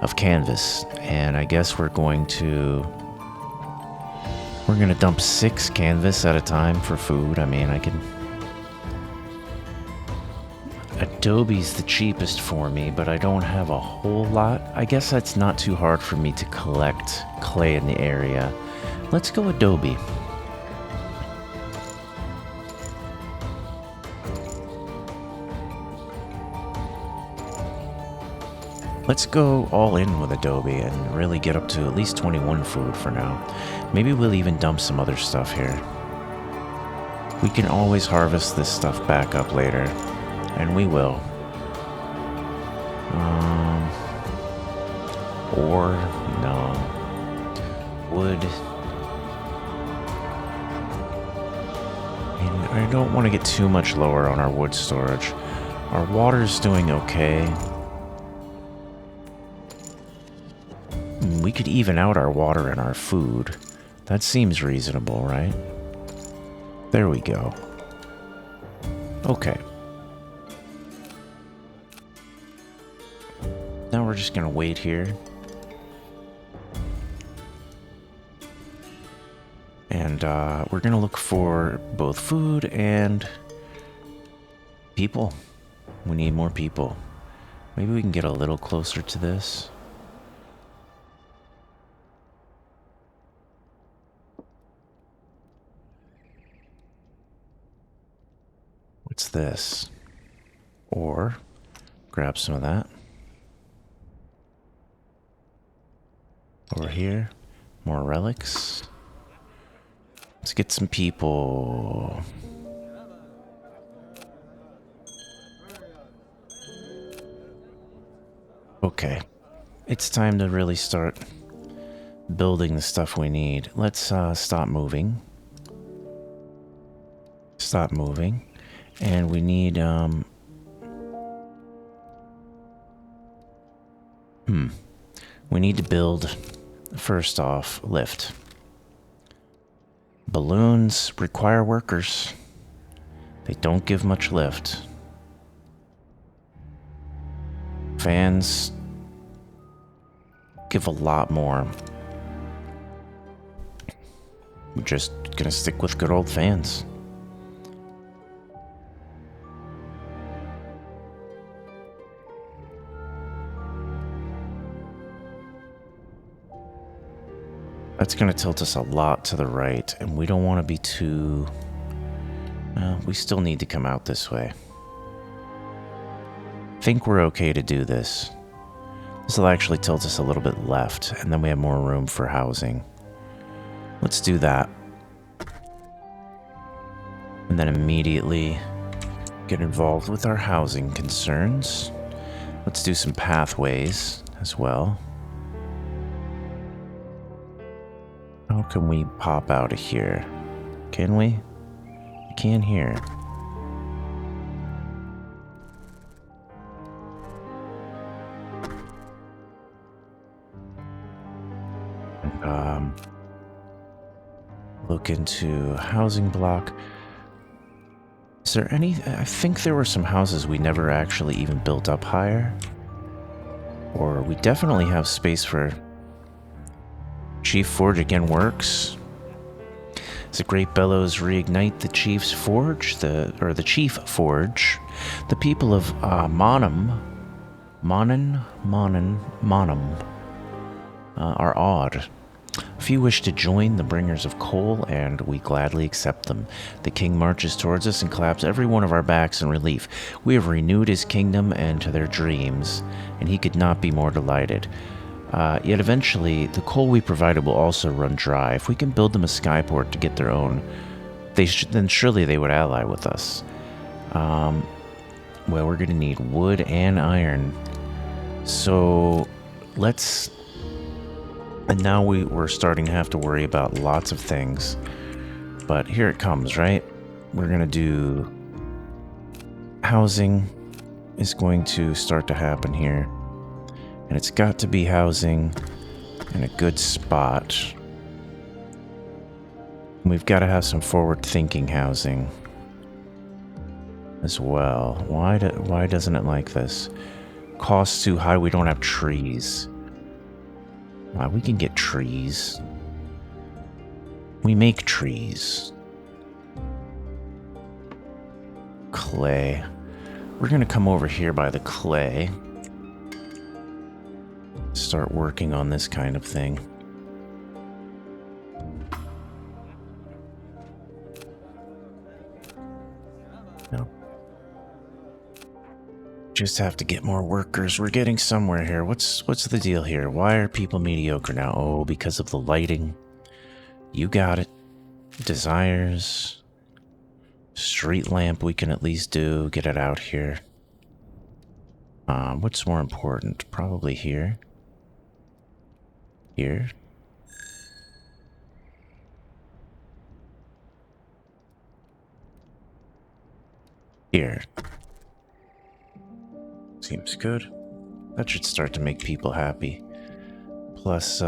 Speaker 1: of canvas, and I guess we're going to dump 6 canvas at a time for food. I mean, Adobe's the cheapest for me, but I don't have a whole lot. I guess that's not too hard for me to collect clay in the area. Let's go Adobe. Let's go all in with Adobe and really get up to at least 21 food for now. Maybe we'll even dump some other stuff here. We can always harvest this stuff back up later, and we will. Or, no. Wood. And I don't want to get too much lower on our wood storage. Our water's doing okay. We could even out our water and our food. That seems reasonable, right? There we go. Okay. Now we're just gonna wait here. And we're gonna look for both food and people. We need more people. Maybe we can get a little closer to this. What's this? Or grab some of that. Over here, more relics. Let's get some people. Okay, it's time to really start building the stuff we need. Let's stop moving. Stop moving. And we need, we need to build, first off, lift. Balloons require workers. They don't give much lift. Fans give a lot more. We're just gonna stick with good old fans. That's going to tilt us a lot to the right, and we don't want to be too... we still need to come out this way. I think we're okay to do this. This will actually tilt us a little bit left, and then we have more room for housing. Let's do that. And then immediately get involved with our housing concerns. Let's do some pathways as well. How can we pop out of here? Can we? We can here. Look into housing block. Is there any... I think there were some houses we never actually even built up higher. Or we definitely have space for... Chief Forge again works. As the Great Bellows reignite the Chief's Forge, the Chief Forge, the people of Monum are awed. A few wish to join the bringers of coal, and we gladly accept them. The king marches towards us and claps every one of our backs in relief. We have renewed his kingdom and to their dreams, and he could not be more delighted. Yet eventually, the coal we provided will also run dry. If we can build them a skyport to get their own, then surely they would ally with us. Well, we're going to need wood and iron. So, let's... And now we're starting to have to worry about lots of things. But here it comes, right? We're going to do... Housing is going to start to happen here. And it's got to be housing in a good spot. We've got to have some forward-thinking housing as well. Why doesn't it like this? Costs too high, we don't have trees. We can get trees. We make trees. Clay. We're going to come over here by the clay. Start working on this kind of thing. No. Just have to get more workers. We're getting somewhere here. What's the deal here? Why are people mediocre now? Oh, because of the lighting. You got it. Desires. Street lamp we can at least do. Get it out here. What's more important? Probably here. Here. Here. Seems good. That should start to make people happy. Plus,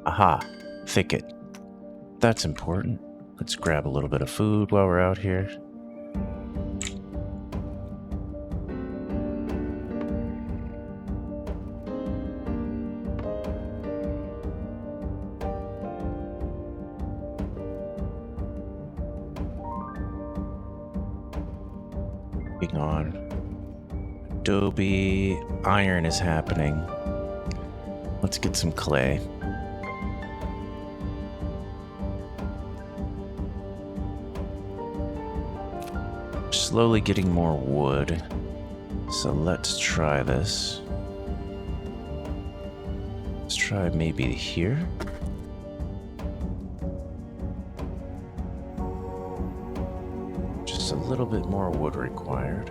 Speaker 1: aha, thicket. That's important. Let's grab a little bit of food while we're out here. Moving on. Adobe, iron is happening. Let's get some clay. Slowly getting more wood. So let's try this. Let's try maybe here. Just a little bit more wood required.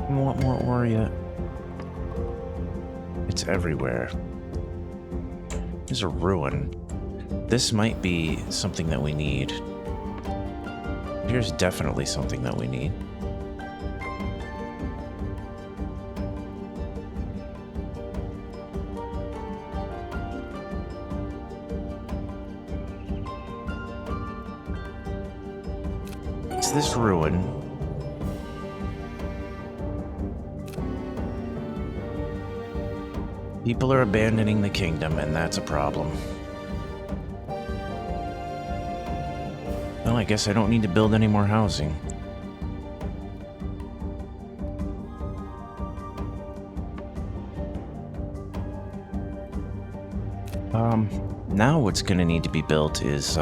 Speaker 1: You want more ore yet? It's everywhere. There's a ruin. This might be something that we need. Here's definitely something that we need. It's this ruin. People are abandoning the kingdom, and that's a problem. Well, I guess I don't need to build any more housing. Now what's gonna need to be built is,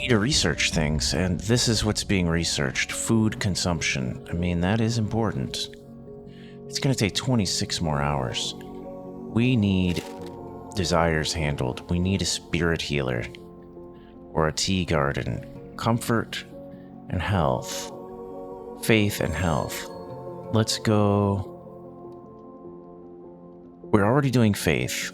Speaker 1: need to research things, and this is what's being researched. Food consumption. I mean, that is important. It's going to take 26 more hours. We need desires handled. We need a spirit healer or a tea garden. Comfort and health. Faith and health. Let's go. We're already doing faith.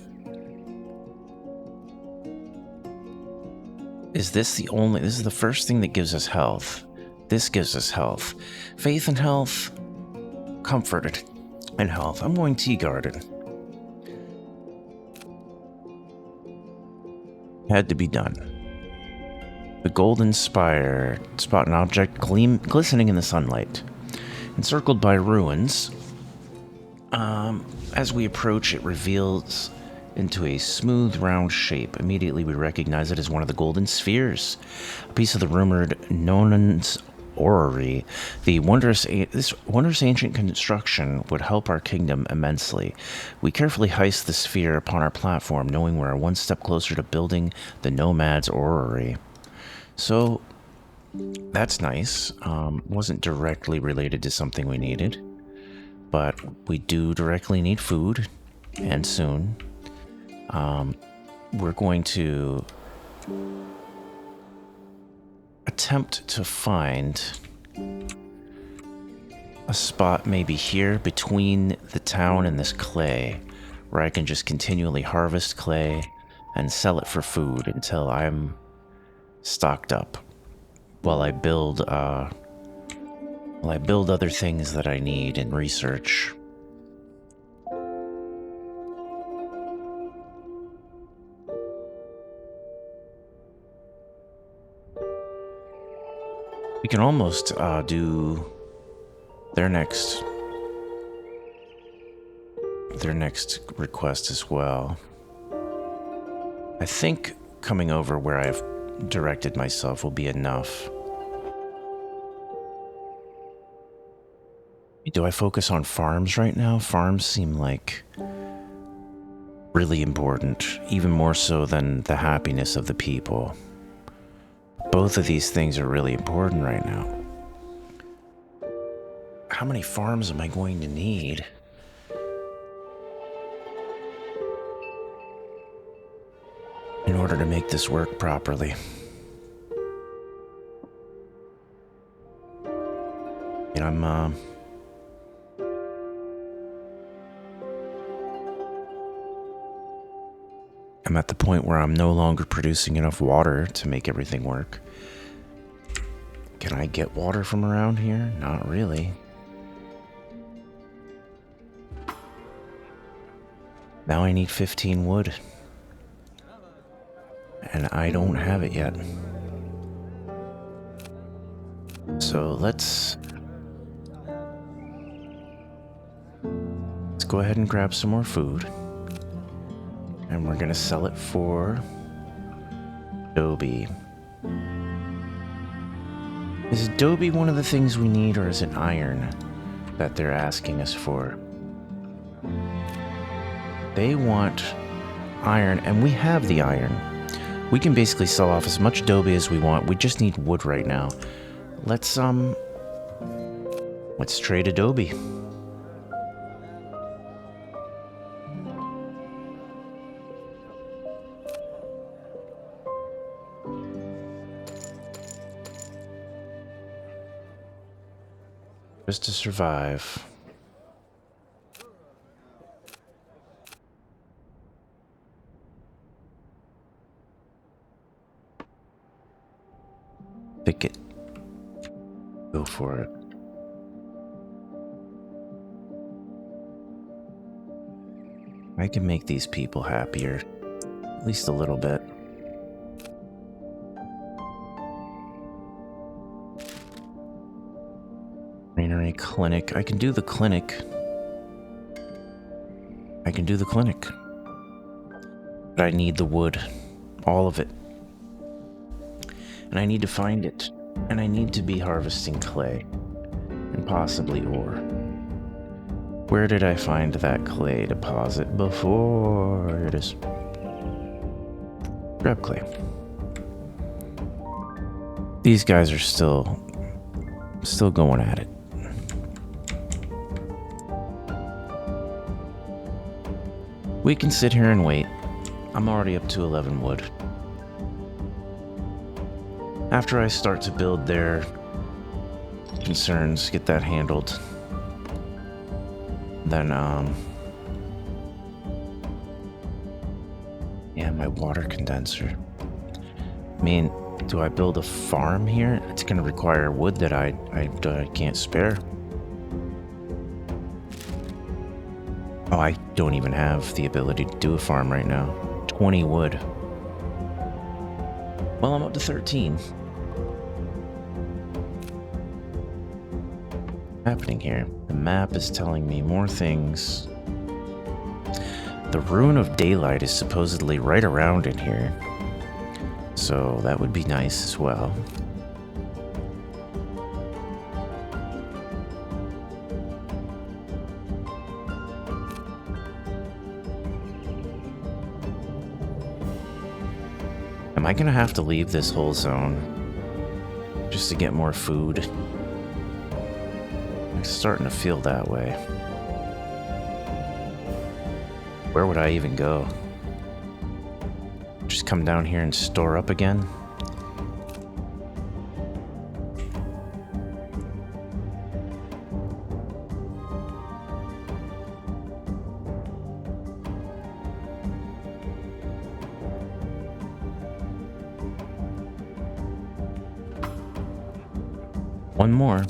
Speaker 1: Is this the only... This is the first thing that gives us health. This gives us health. Faith and health. Comfort and health. I'm going tea garden. Had to be done. The golden spire. Spot an object glistening in the sunlight. Encircled by ruins. As we approach, it reveals into a smooth, round shape. Immediately, we recognize it as one of the golden spheres, a piece of the rumored Nonan's orrery. This wondrous ancient construction would help our kingdom immensely. We carefully heist the sphere upon our platform, knowing we're one step closer to building the nomad's orrery. So, that's nice. Wasn't directly related to something we needed, but we do directly need food, and soon. We're going to attempt to find a spot maybe here between the town and this clay where I can just continually harvest clay and sell it for food until I'm stocked up while I build other things that I need and research. We can almost do their next. their next request as well. I think coming over where I've directed myself will be enough. Do I focus on farms right now? Farms seem like really important, even more so than the happiness of the people. Both of these things are really important right now. How many farms am I going to need? In order to make this work properly. And I'm at the point where I'm no longer producing enough water to make everything work. Can I get water from around here? Not really. Now I need 15 wood. And I don't have it yet. So let's go ahead and grab some more food. And we're gonna sell it for Adobe. Is Adobe one of the things we need, or is it iron that they're asking us for? They want iron, and we have the iron. We can basically sell off as much Adobe as we want. We just need wood right now. Let's trade Adobe. Just to survive. Pick it. Go for it. I can make these people happier. At least a little bit. Veterinary clinic. I can do the clinic. But I need the wood. All of it. And I need to find it. And I need to be harvesting clay. And possibly ore. Where did I find that clay deposit before? Here it is. Grab clay. These guys are still going at it. We can sit here and wait. I'm already up to 11 wood. After I start to build their concerns, get that handled, then, yeah, my water condenser. I mean, do I build a farm here? It's gonna require wood that I can't spare. Oh, I don't even have the ability to do a farm right now. 20 wood. Well, I'm up to 13. What's happening here? The map is telling me more things. The Ruin of Daylight is supposedly right around in here. So that would be nice as well. Am I gonna have to leave this whole zone just to get more food? I'm starting to feel that way. Where would I even go? Just come down here and store up again? One more.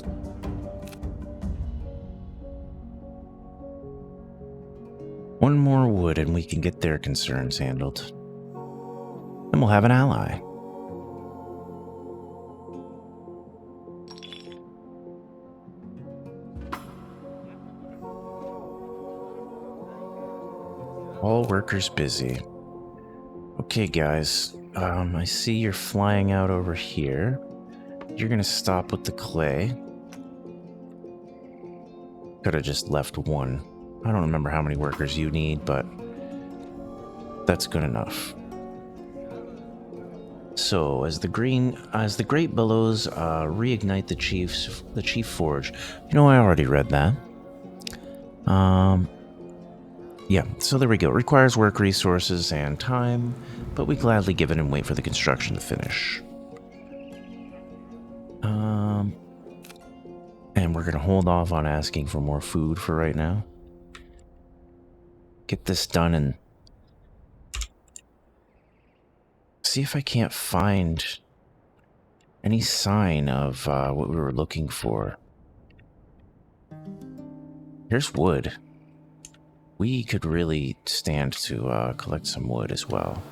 Speaker 1: One more wood and we can get their concerns handled. And we'll have an ally. All workers busy. Okay, guys. I see you're flying out over here. You're gonna stop with the clay. Could have just left one. I don't remember how many workers you need, but that's good enough. So, as the great billows reignite the chief forge. You know, I already read that. Yeah, so there we go. It requires work resources and time, but we gladly give it and wait for the construction to finish. And we're gonna hold off on asking for more food for right now. Get this done and see if I can't find any sign of what we were looking for. Here's wood. We could really stand to collect some wood as well.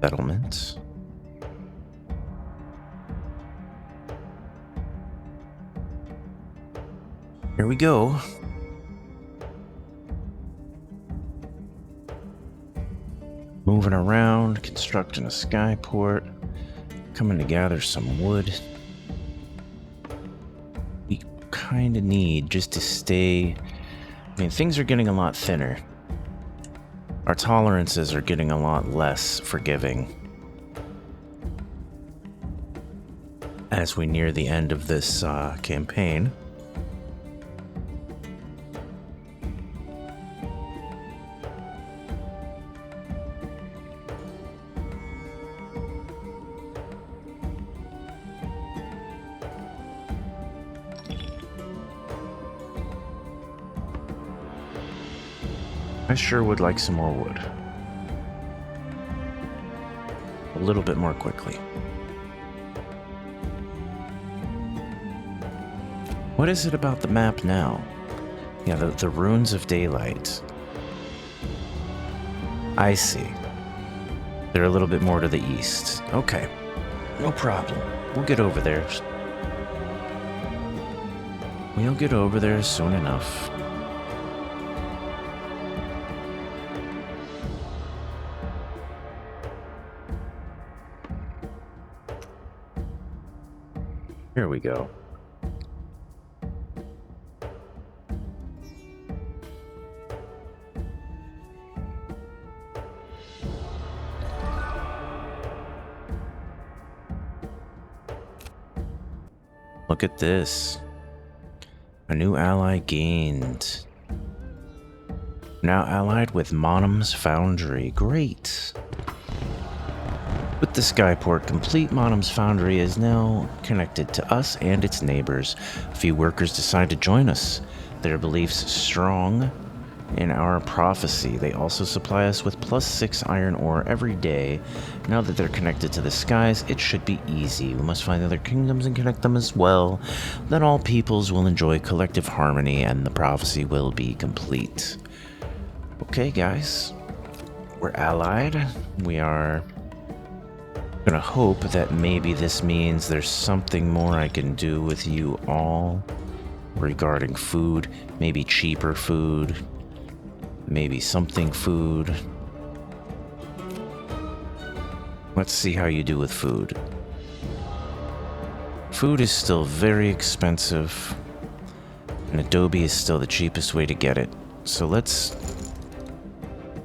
Speaker 1: Settlements. Here we go. Moving around, constructing a skyport, coming to gather some wood. We kind of need just to stay... I mean, things are getting a lot thinner. Our tolerances are getting a lot less forgiving as we near the end of this campaign. I sure would like some more wood. A little bit more quickly. What is it about the map now? Yeah, the ruins of daylight. I see. They're a little bit more to the east. Okay. No problem. We'll get over there. We'll get over there soon enough. Here we go. Look at this. A new ally gained. Now allied with Monum's Foundry. Great. With the skyport complete, Monum's Foundry is now connected to us and its neighbors. A few workers decide to join us. Their beliefs strong in our prophecy. They also supply us with +6 iron ore every day. Now that they're connected to the skies, it should be easy. We must find other kingdoms and connect them as well. Then all peoples will enjoy collective harmony and the prophecy will be complete. Okay, guys. We're allied. We are gonna hope that maybe this means there's something more I can do with you all regarding food. Maybe cheaper food. Maybe something food. Let's see how you do with food. Food is still very expensive, and Adobe is still the cheapest way to get it. So let's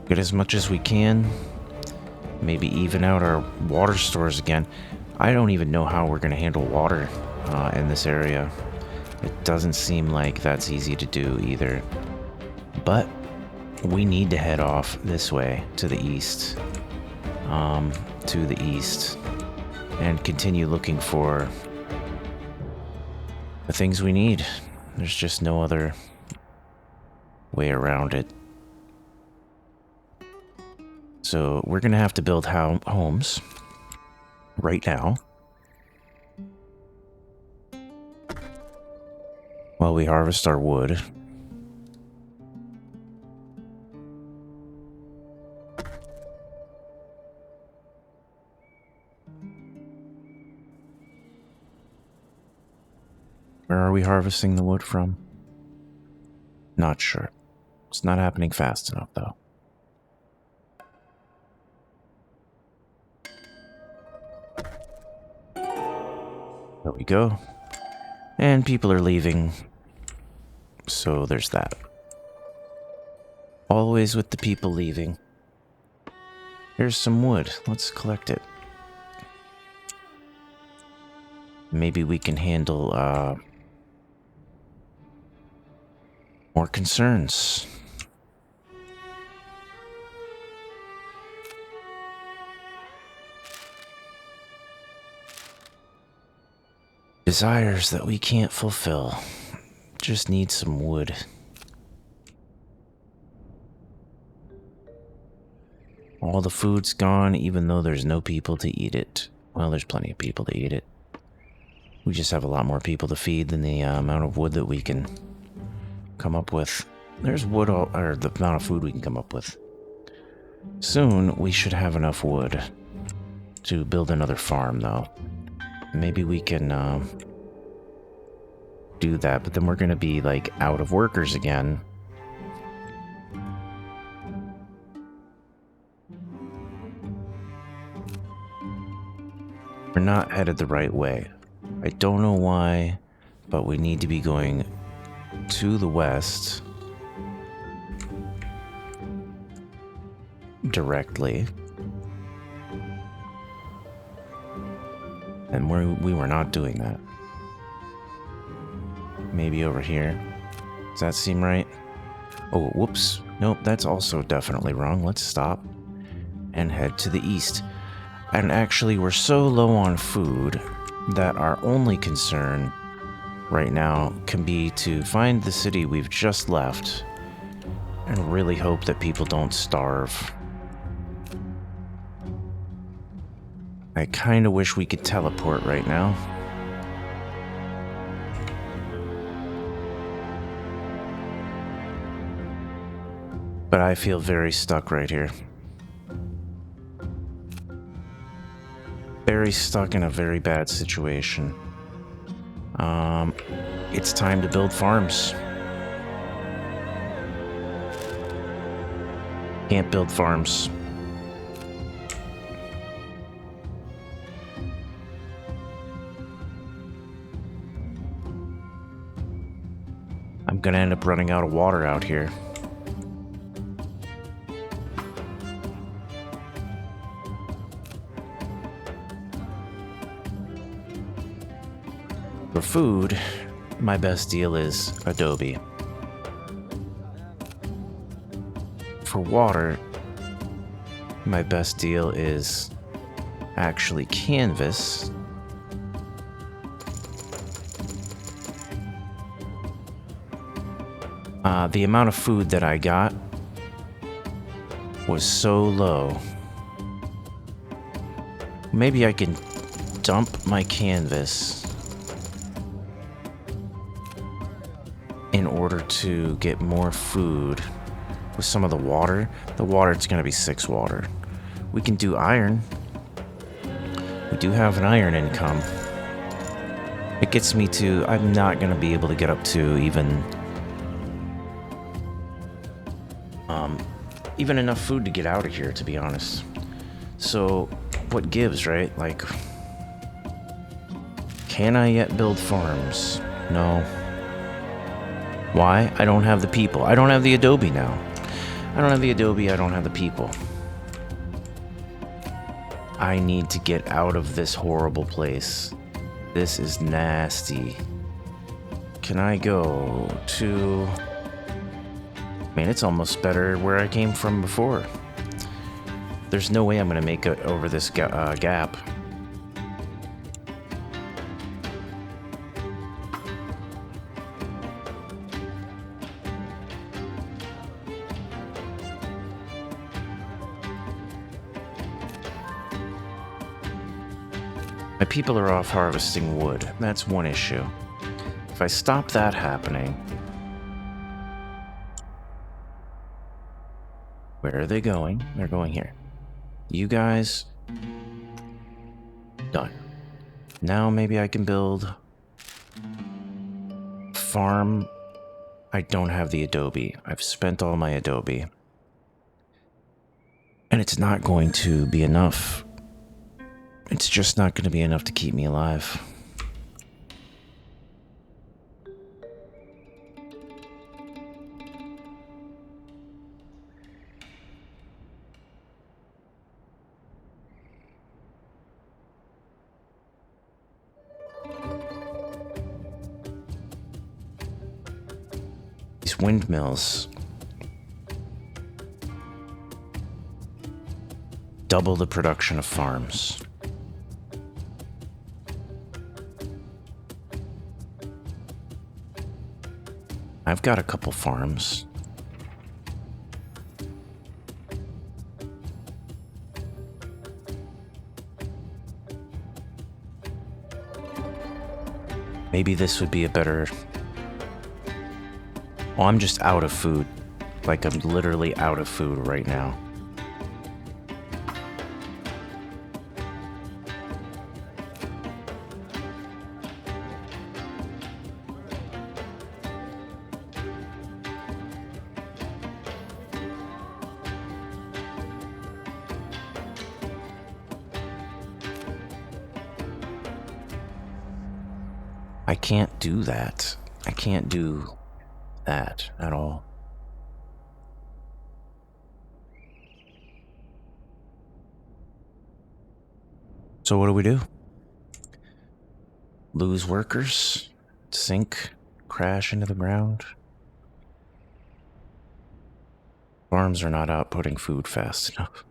Speaker 1: get as much as we can. Maybe even out our water stores again. I don't even know how we're going to handle water in this area. It doesn't seem like that's easy to do either. But we need to head off this way to the east. And continue looking for the things we need. There's just no other way around it. So we're going to have to build homes right now. while we harvest our wood. Where are we harvesting the wood from? Not sure. It's not happening fast enough, though. There we go. And people are leaving. So there's that. Always with the people leaving. Here's some wood. Let's collect it. Maybe we can handle more concerns. Desires that we can't fulfill. Just need some wood. All the food's gone, even though there's no people to eat it. Well, there's plenty of people to eat it. We just have a lot more people to feed than the amount of wood that we can come up with. There's wood, or the amount of food we can come up with. Soon, we should have enough wood to build another farm, though. Maybe we can do that, but then we're going to be, like, out of workers again. We're not headed the right way. I don't know why, but we need to be going to the west directly. And we were not doing that. Maybe over here. Does that seem right? Oh, whoops. Nope, that's also definitely wrong. Let's stop and head to the east. And actually, we're so low on food that our only concern right now can be to find the city we've just left and really hope that people don't starve. I kind of wish we could teleport right now. But I feel very stuck right here. Very stuck in a very bad situation. It's time to build farms. Can't build farms. I'm gonna end up running out of water out here. For food, my best deal is adobe. For water, my best deal is actually canvas. The amount of food that I got was so low. Maybe I can dump my canvas in order to get more food with some of the water. The water, it's going to be 6 water. We can do iron. We do have an iron income. It gets me to, I'm not going to be able to get up to even enough food to get out of here, to be honest. So, what gives, right? Like, can I yet build farms? No. Why? I don't have the people. I don't have the adobe now. I don't have the adobe, I don't have the people. I need to get out of this horrible place. This is nasty. Can I go to... Man, it's almost better where I came from before. There's no way I'm going to make it over this gap. My people are off harvesting wood. That's one issue. If I stop that happening... Where are they going? They're going here. You guys... Done. Now maybe I can build... Farm... I don't have the adobe. I've spent all my adobe. And it's not going to be enough. It's just not going to be enough to keep me alive. These windmills double the production of farms. I've got a couple farms. Maybe this would be a better... Oh, I'm just out of food. Like, I'm literally out of food right now. I can't do that. I can't do that at all. So what do? Lose workers? Sink? Crash into the ground? Farms are not outputting food fast enough.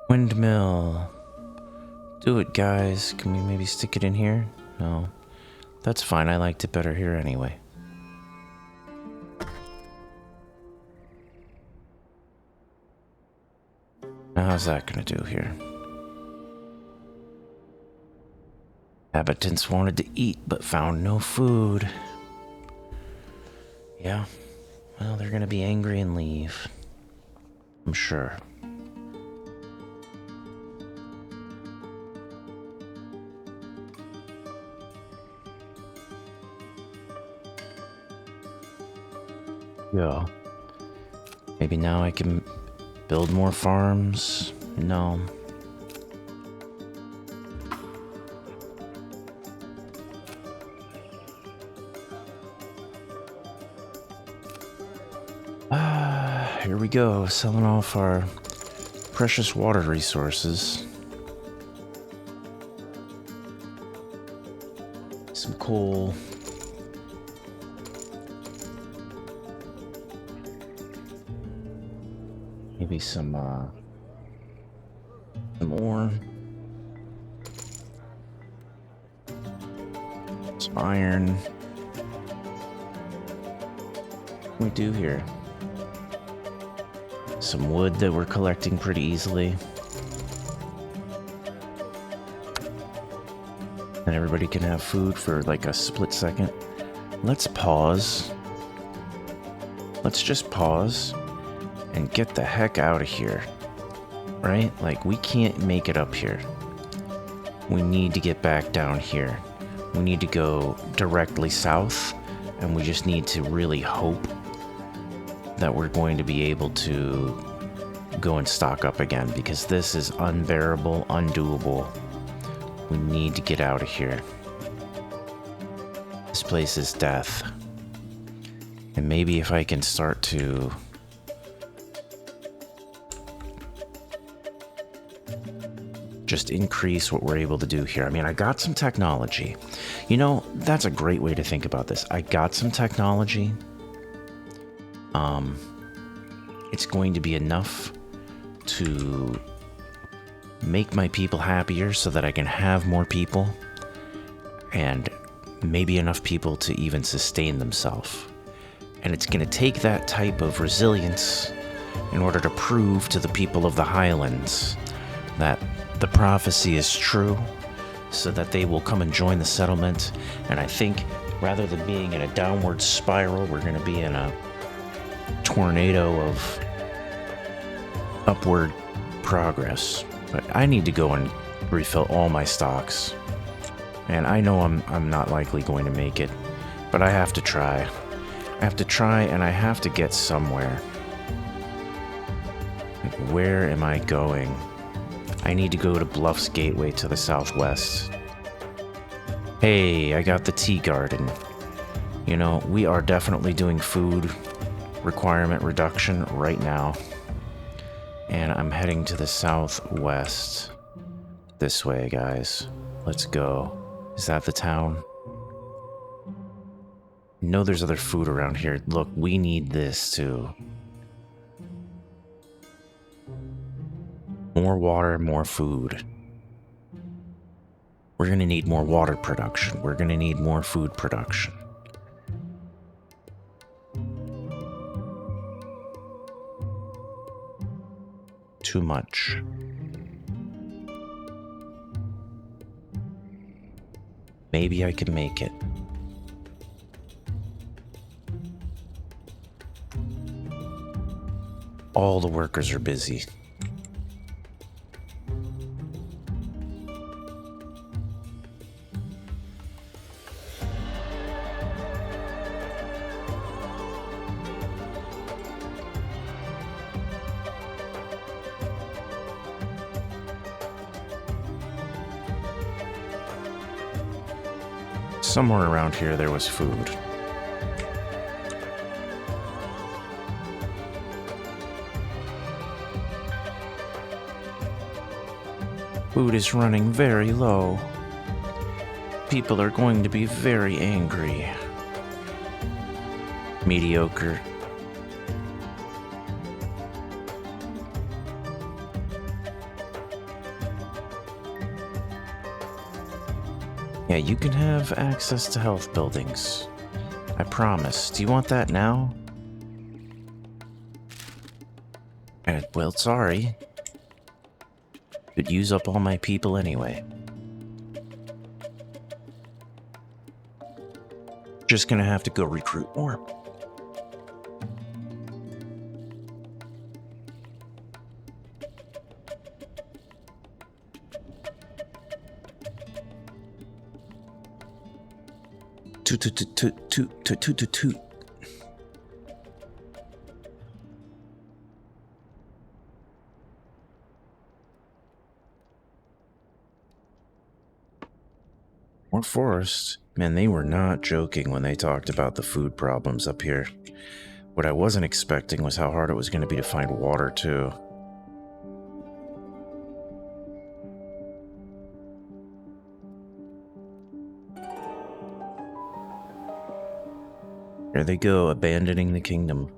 Speaker 1: Windmill. Do it, guys. Can we maybe stick it in here? No. That's fine. I liked it better here anyway. Now, how's that gonna do here? Inhabitants wanted to eat but found no food. Yeah. Well, they're gonna be angry and leave. I'm sure. Yeah. Maybe now I can build more farms? No. Here we go, selling off our precious water resources. Some coal. Maybe some ore. Some iron. What do we do here? Some wood that we're collecting pretty easily. And everybody can have food for like a split second. Let's pause. Let's just pause and get the heck out of here. Right? Like, we can't make it up here. We need to get back down here. We need to go directly south, and we just need to really hope that we're going to be able to go and stock up again, because this is unbearable, undoable. We need to get out of here. This place is death. And maybe if I can start to just increase what we're able to do here. I mean, I got some technology. You know, that's a great way to think about this. I got some technology. It's going to be enough to make my people happier so that I can have more people, and maybe enough people to even sustain themselves. And it's going to take that type of resilience in order to prove to the people of the Highlands that the prophecy is true, so that they will come and join the settlement. And I think rather than being in a downward spiral, we're going to be in a tornado of upward progress. But I need to go and refill all my stocks. And I know I'm not likely going to make it, but I have to try. I have to try, and I have to get somewhere. Where am I going? I need to go to Bluff's Gateway to the southwest. Hey, I got the tea garden. You know, we are definitely doing food requirement reduction right now. And I'm heading to the southwest. This way, guys. Let's go. Is that the town? I know there's other food around here. Look, we need this too. More water, more food. We're gonna need more water production. We're gonna need more food production. Too much. Maybe I can make it. All the workers are busy. Somewhere around here there was food. Food is running very low. People are going to be very angry. Mediocre. Yeah, you can have access to health buildings. I promise. Do you want that now? Well, sorry. Could use up all my people anyway. Just gonna have to go recruit more. Toot. More forest. Man, they were not joking when they talked about the food problems up here. What I wasn't expecting was how hard it was going to be to find water, too. There they go, abandoning the kingdom.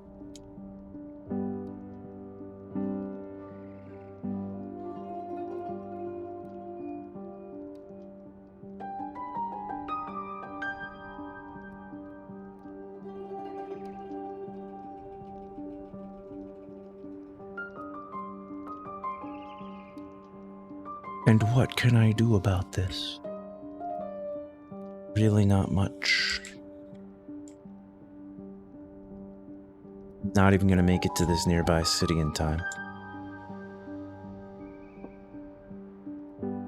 Speaker 1: And what can I do about this? Really not much. Not even gonna make it to this nearby city in time.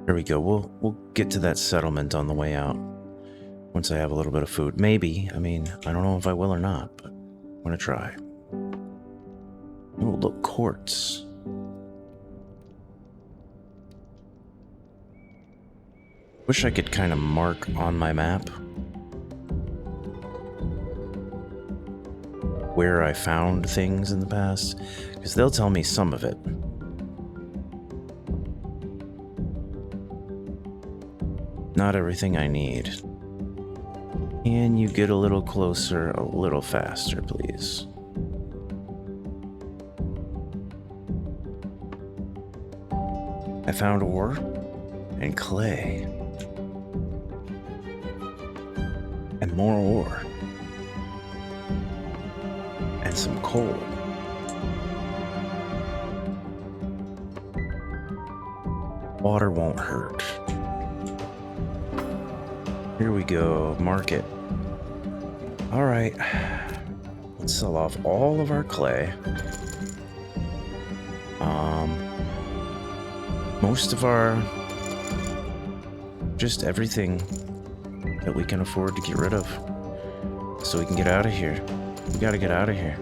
Speaker 1: There we go. We'll get to that settlement on the way out. Once I have a little bit of food. Maybe. I mean, I don't know if I will or not, but I'm gonna try. Oh, look, quartz. Wish I could kind of mark on my map where I found things in the past, because they'll tell me some of it. Not everything I need. Can you get a little closer, a little faster, please? I found ore and clay. And more ore. And some coal. Water won't hurt. Here we go, market. All right, let's sell off all of our clay. Most of our, just everything that we can afford to get rid of, so we can get out of here. We gotta get out of here.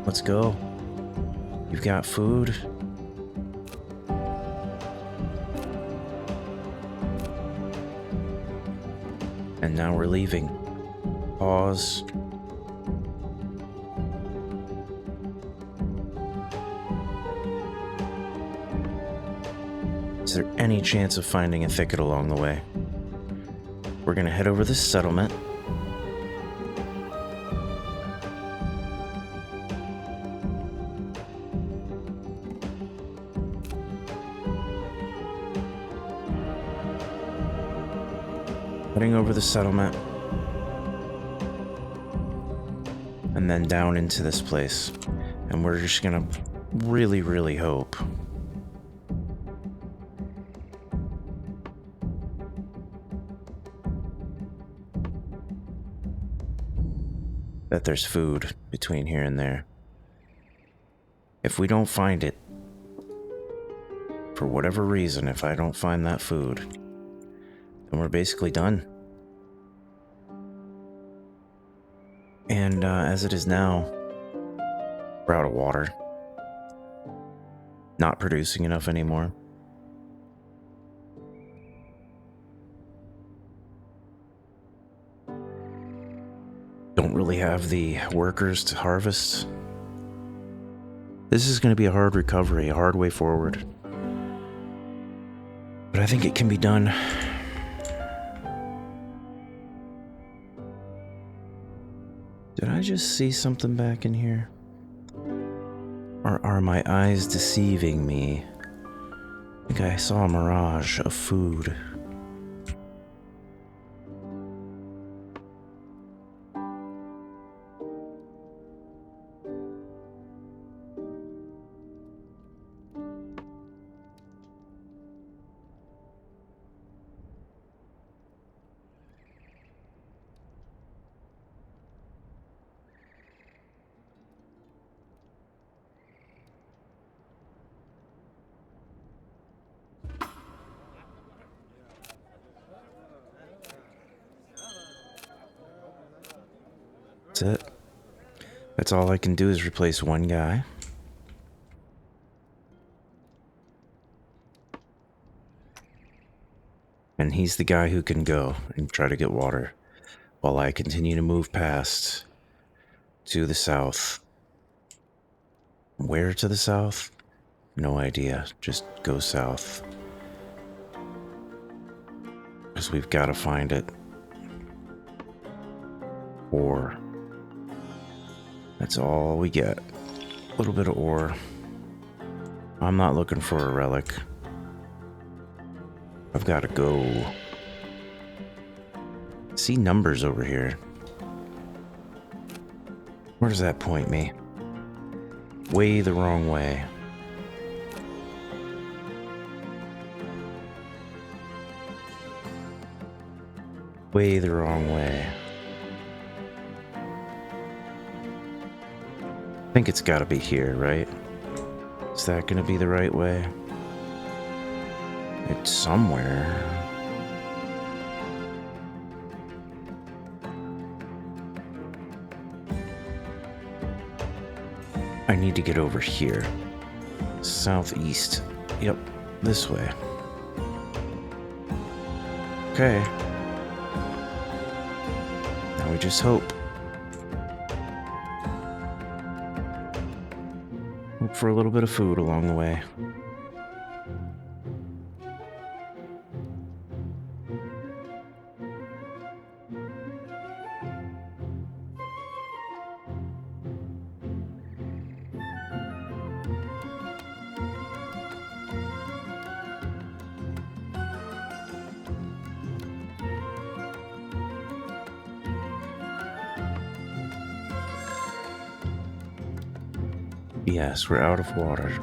Speaker 1: Let's go. You've got food. And now we're leaving. Pause. Is there any chance of finding a thicket along the way? We're gonna head over this settlement. Heading over the settlement. And then down into this place. And we're just gonna really, really hope that there's food between here and there. If we don't find it, for whatever reason, if I don't find that food, then we're basically done. And as it is now, we're out of water. Not producing enough anymore. Don't really have the workers to harvest. This is going to be a hard recovery, a hard way forward. But I think it can be done. Did I just see something back in here? Or are my eyes deceiving me? I think I saw a mirage of food. That's it. That's all I can do is replace one guy. And he's the guy who can go and try to get water while I continue to move past to the south. Where to the south? No idea. Just go south. Because we've got to find it. Ore. That's all we get. A little bit of ore. I'm not looking for a relic. I've got to go. See numbers over here. Where does that point me? Way the wrong way. Way the wrong way. I think it's got to be here, right? Is that going to be the right way? It's somewhere. I need to get over here. Southeast. Yep, this way. Okay. Now we just hope. Hope for a little bit of food along the way. Yes, we're out of water.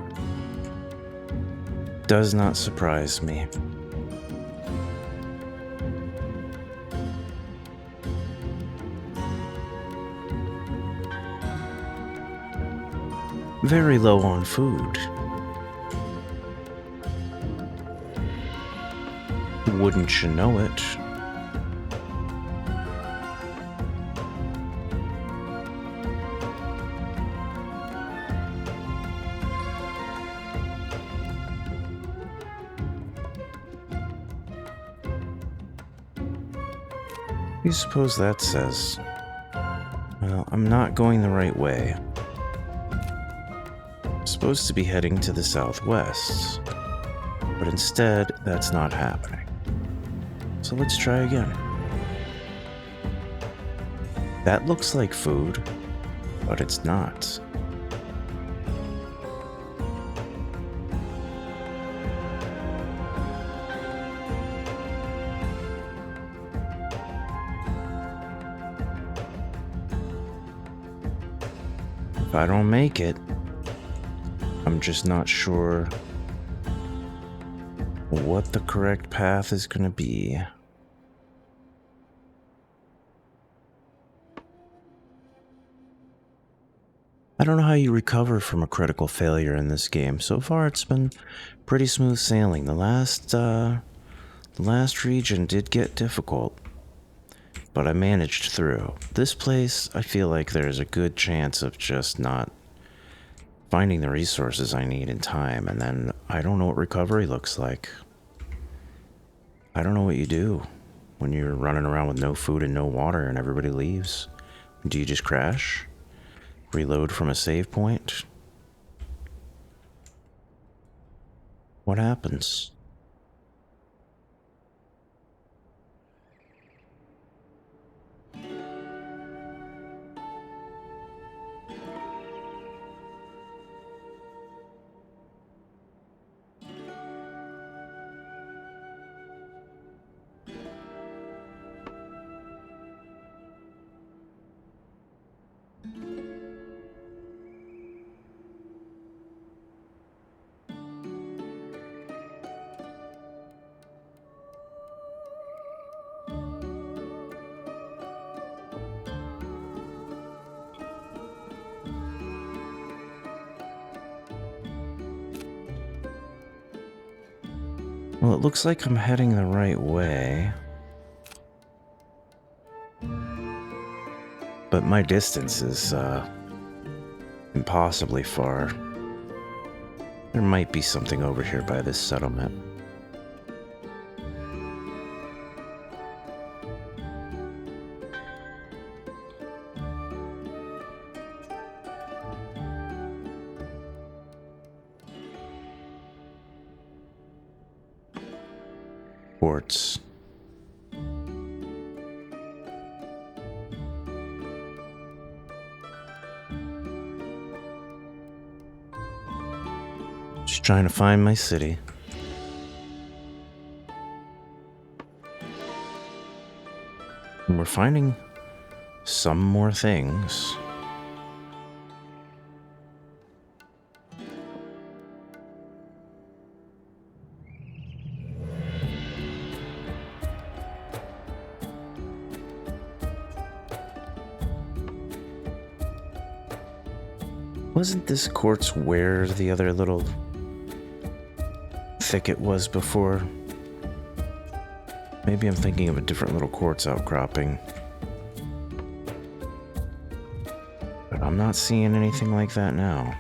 Speaker 1: does not surprise me. Very low on food. Wouldn't you know it? What do you suppose that says? Well, I'm not going the right way. I'm supposed to be heading to the southwest, but instead, that's not happening. So let's try again. That looks like food, but it's not. If I don't make it, I'm just not sure what the correct path is going to be. I don't know how you recover from a critical failure in this game. So far, it's been pretty smooth sailing. The last region did get difficult, but I managed through. This place, I feel like there's a good chance of just not finding the resources I need in time, and then I don't know what recovery looks like. I don't know what you do when you're running around with no food and no water and everybody leaves. Do you just crash? Reload from a save point? What happens? Well, it looks like I'm heading the right way. But my distance is, impossibly far. There might be something over here by this settlement. Quartz. Just trying to find my city. And we're finding some more things. Wasn't this quartz where the other little thicket was before? Maybe I'm thinking of a different little quartz outcropping. But I'm not seeing anything like that now.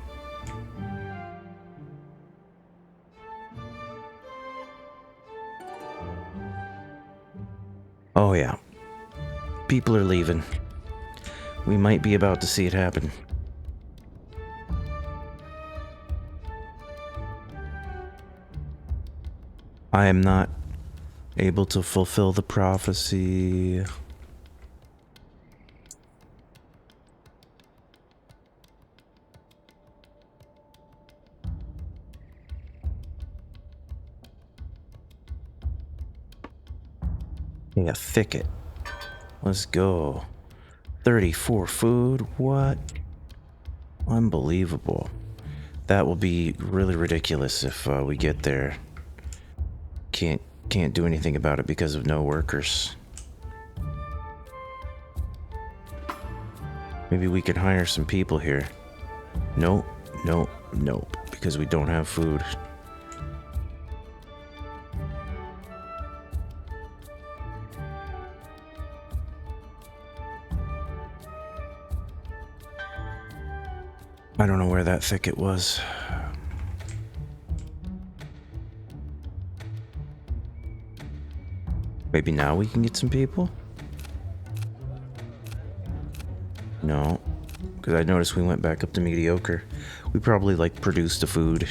Speaker 1: Oh yeah. People are leaving. We might be about to see it happen. I am not able to fulfill the prophecy. Yeah, thicket. Let's go. 34 food? What? Unbelievable. That will be really ridiculous if we get there. Can't do anything about it because of no workers. Maybe we could hire some people here. Nope, nope, nope, because we don't have food. I don't know where that thicket was. Maybe now we can get some people? No, because I noticed we went back up to mediocre. We probably, like, produced the food.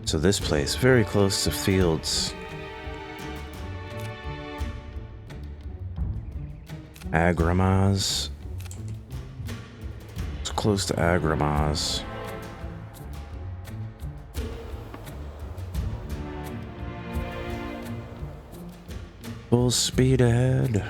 Speaker 1: So this place, very close to fields. Agramaz. It's close to Agramaz. Full speed ahead.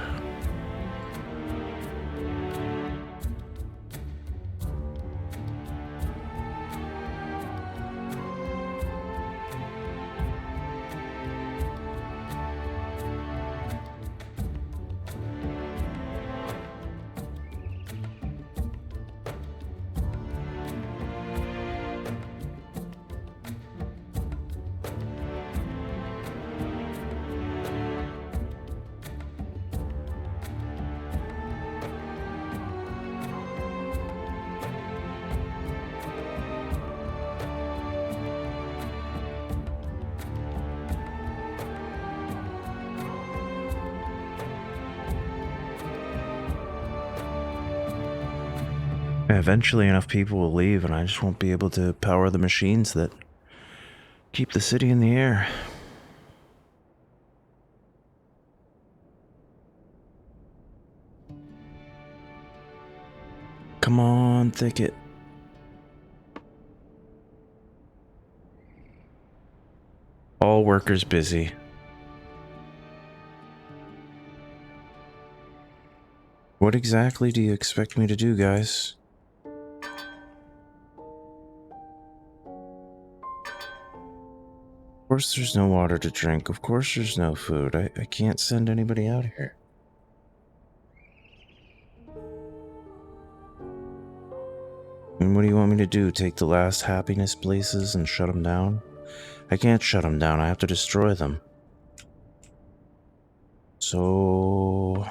Speaker 1: Eventually enough people will leave and I just won't be able to power the machines that keep the city in the air. Come on, thicket. All workers busy. What exactly do you expect me to do, guys? Of course there's no water to drink. Of course there's no food. I can't send anybody out here. And what do you want me to do? Take the last happiness places and shut them down? I can't shut them down. I have to destroy them. So...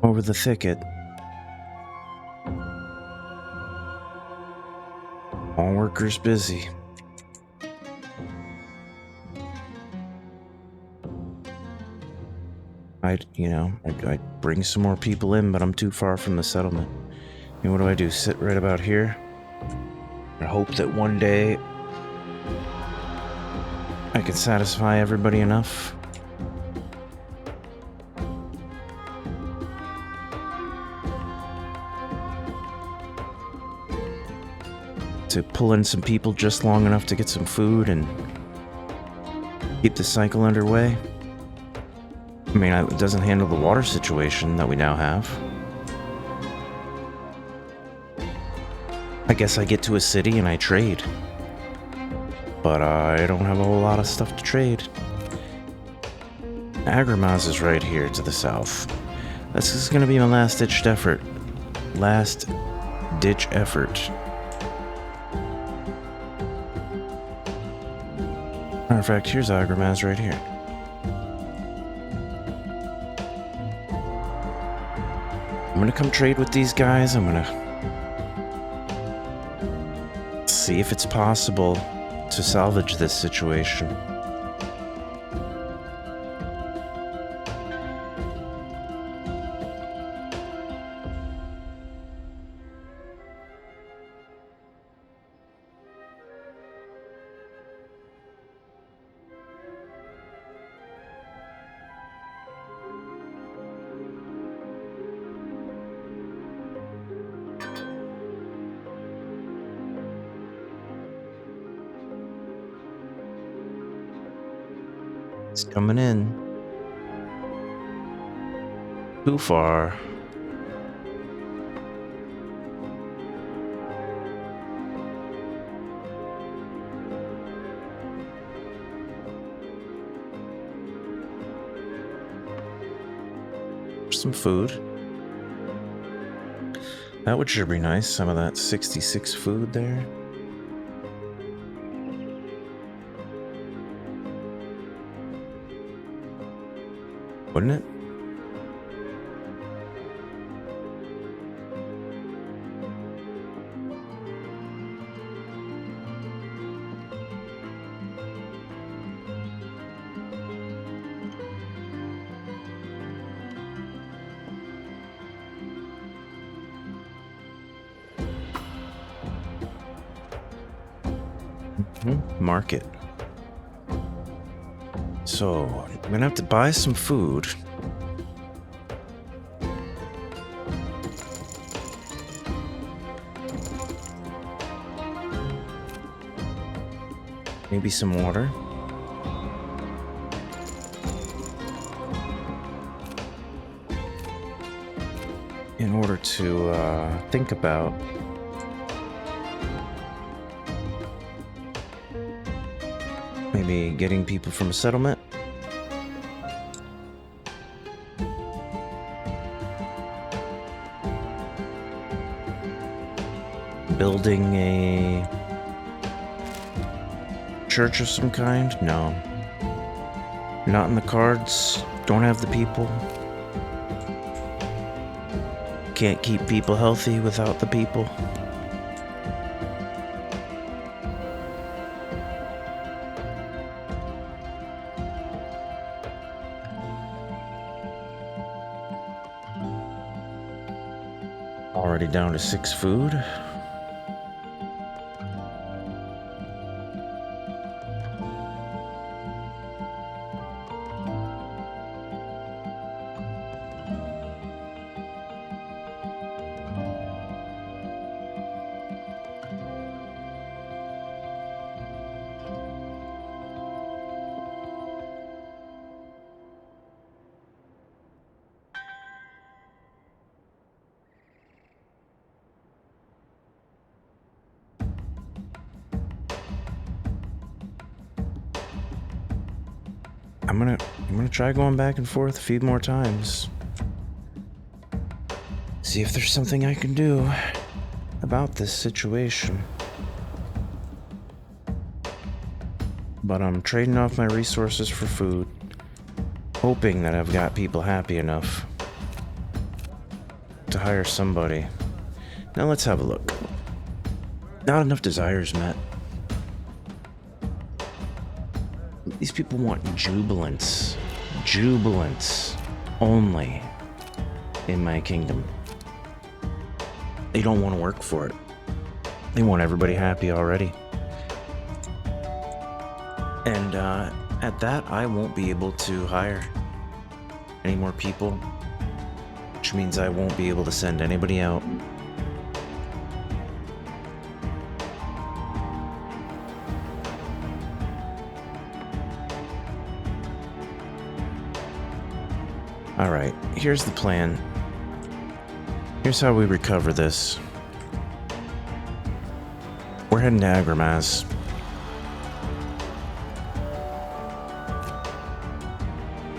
Speaker 1: over the thicket. All workers busy. I'd bring some more people in, but I'm too far from the settlement. And what do? Sit right about here? I hope that one day I can satisfy everybody enough. To pull in some people just long enough to get some food and keep the cycle underway. I mean, it doesn't handle the water situation that we now have. I guess I get to a city and I trade. But I don't have a whole lot of stuff to trade. Agramaz is right here to the south. This is gonna be my last-ditch effort. Last-ditch effort. Matter of fact, here's Agramaz right here. I'm gonna come trade with these guys. I'm gonna see if it's possible to salvage this situation. It's coming in. Too far. Some food. That would sure be nice. Some of that 66 food there. Wouldn't it? Market. So, I'm gonna have to buy some food. Maybe some water. In order to think about maybe getting people from a settlement. Building a church of some kind? No. Not in the cards. Don't have the people. Can't keep people healthy without the people. Already down to 6 food. I'm gonna try going back and forth a few more times. See if there's something I can do about this situation. But I'm trading off my resources for food, hoping that I've got people happy enough to hire somebody. Now let's have a look. Not enough desires met. These people want jubilance. Jubilance only in my kingdom. They don't want to work for it. They want everybody happy already. And at that, I won't be able to hire any more people, which means I won't be able to send anybody out. Alright, here's the plan. Here's how we recover this. We're heading to Agramaz.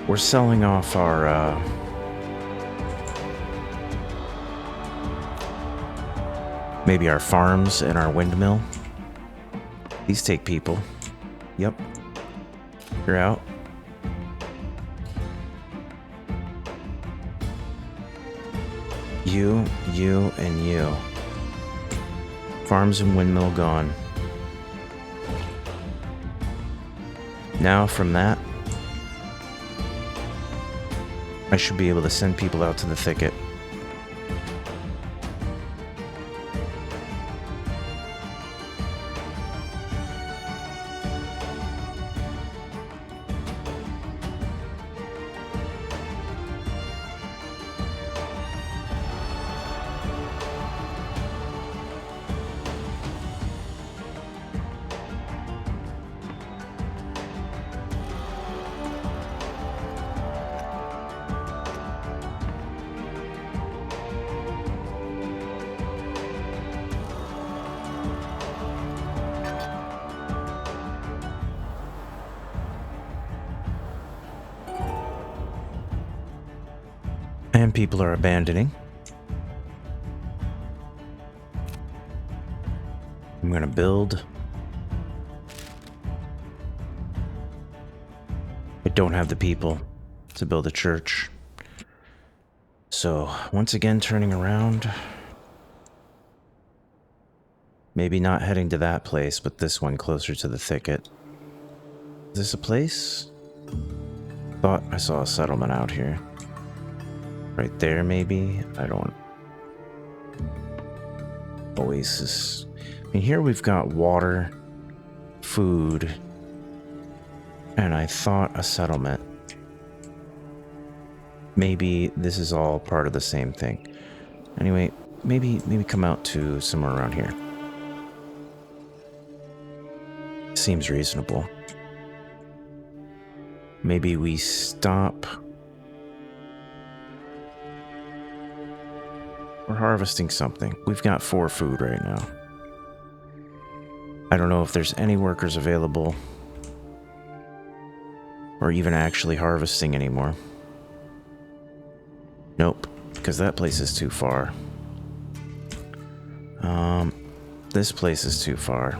Speaker 1: We're selling off our, maybe our farms and our windmill. These take people. Yep. You're out. You, and you. Farms and windmill gone. Now from that, I should be able to send people out to the thicket. And people are abandoning. I'm gonna build. I don't have the people to build a church. So, once again, turning around. Maybe not heading to that place, but this one closer to the thicket. Is this a place? Thought I saw a settlement out here. Right there, maybe? I don't... Oasis. I mean, here we've got water, food, and I thought a settlement. Maybe this is all part of the same thing. Anyway, maybe come out to somewhere around here. Seems reasonable. Maybe we stop. We're harvesting something. We've got 4 food right now. I don't know if there's any workers available or even actually harvesting anymore. Nope, because that place is too far. This place is too far.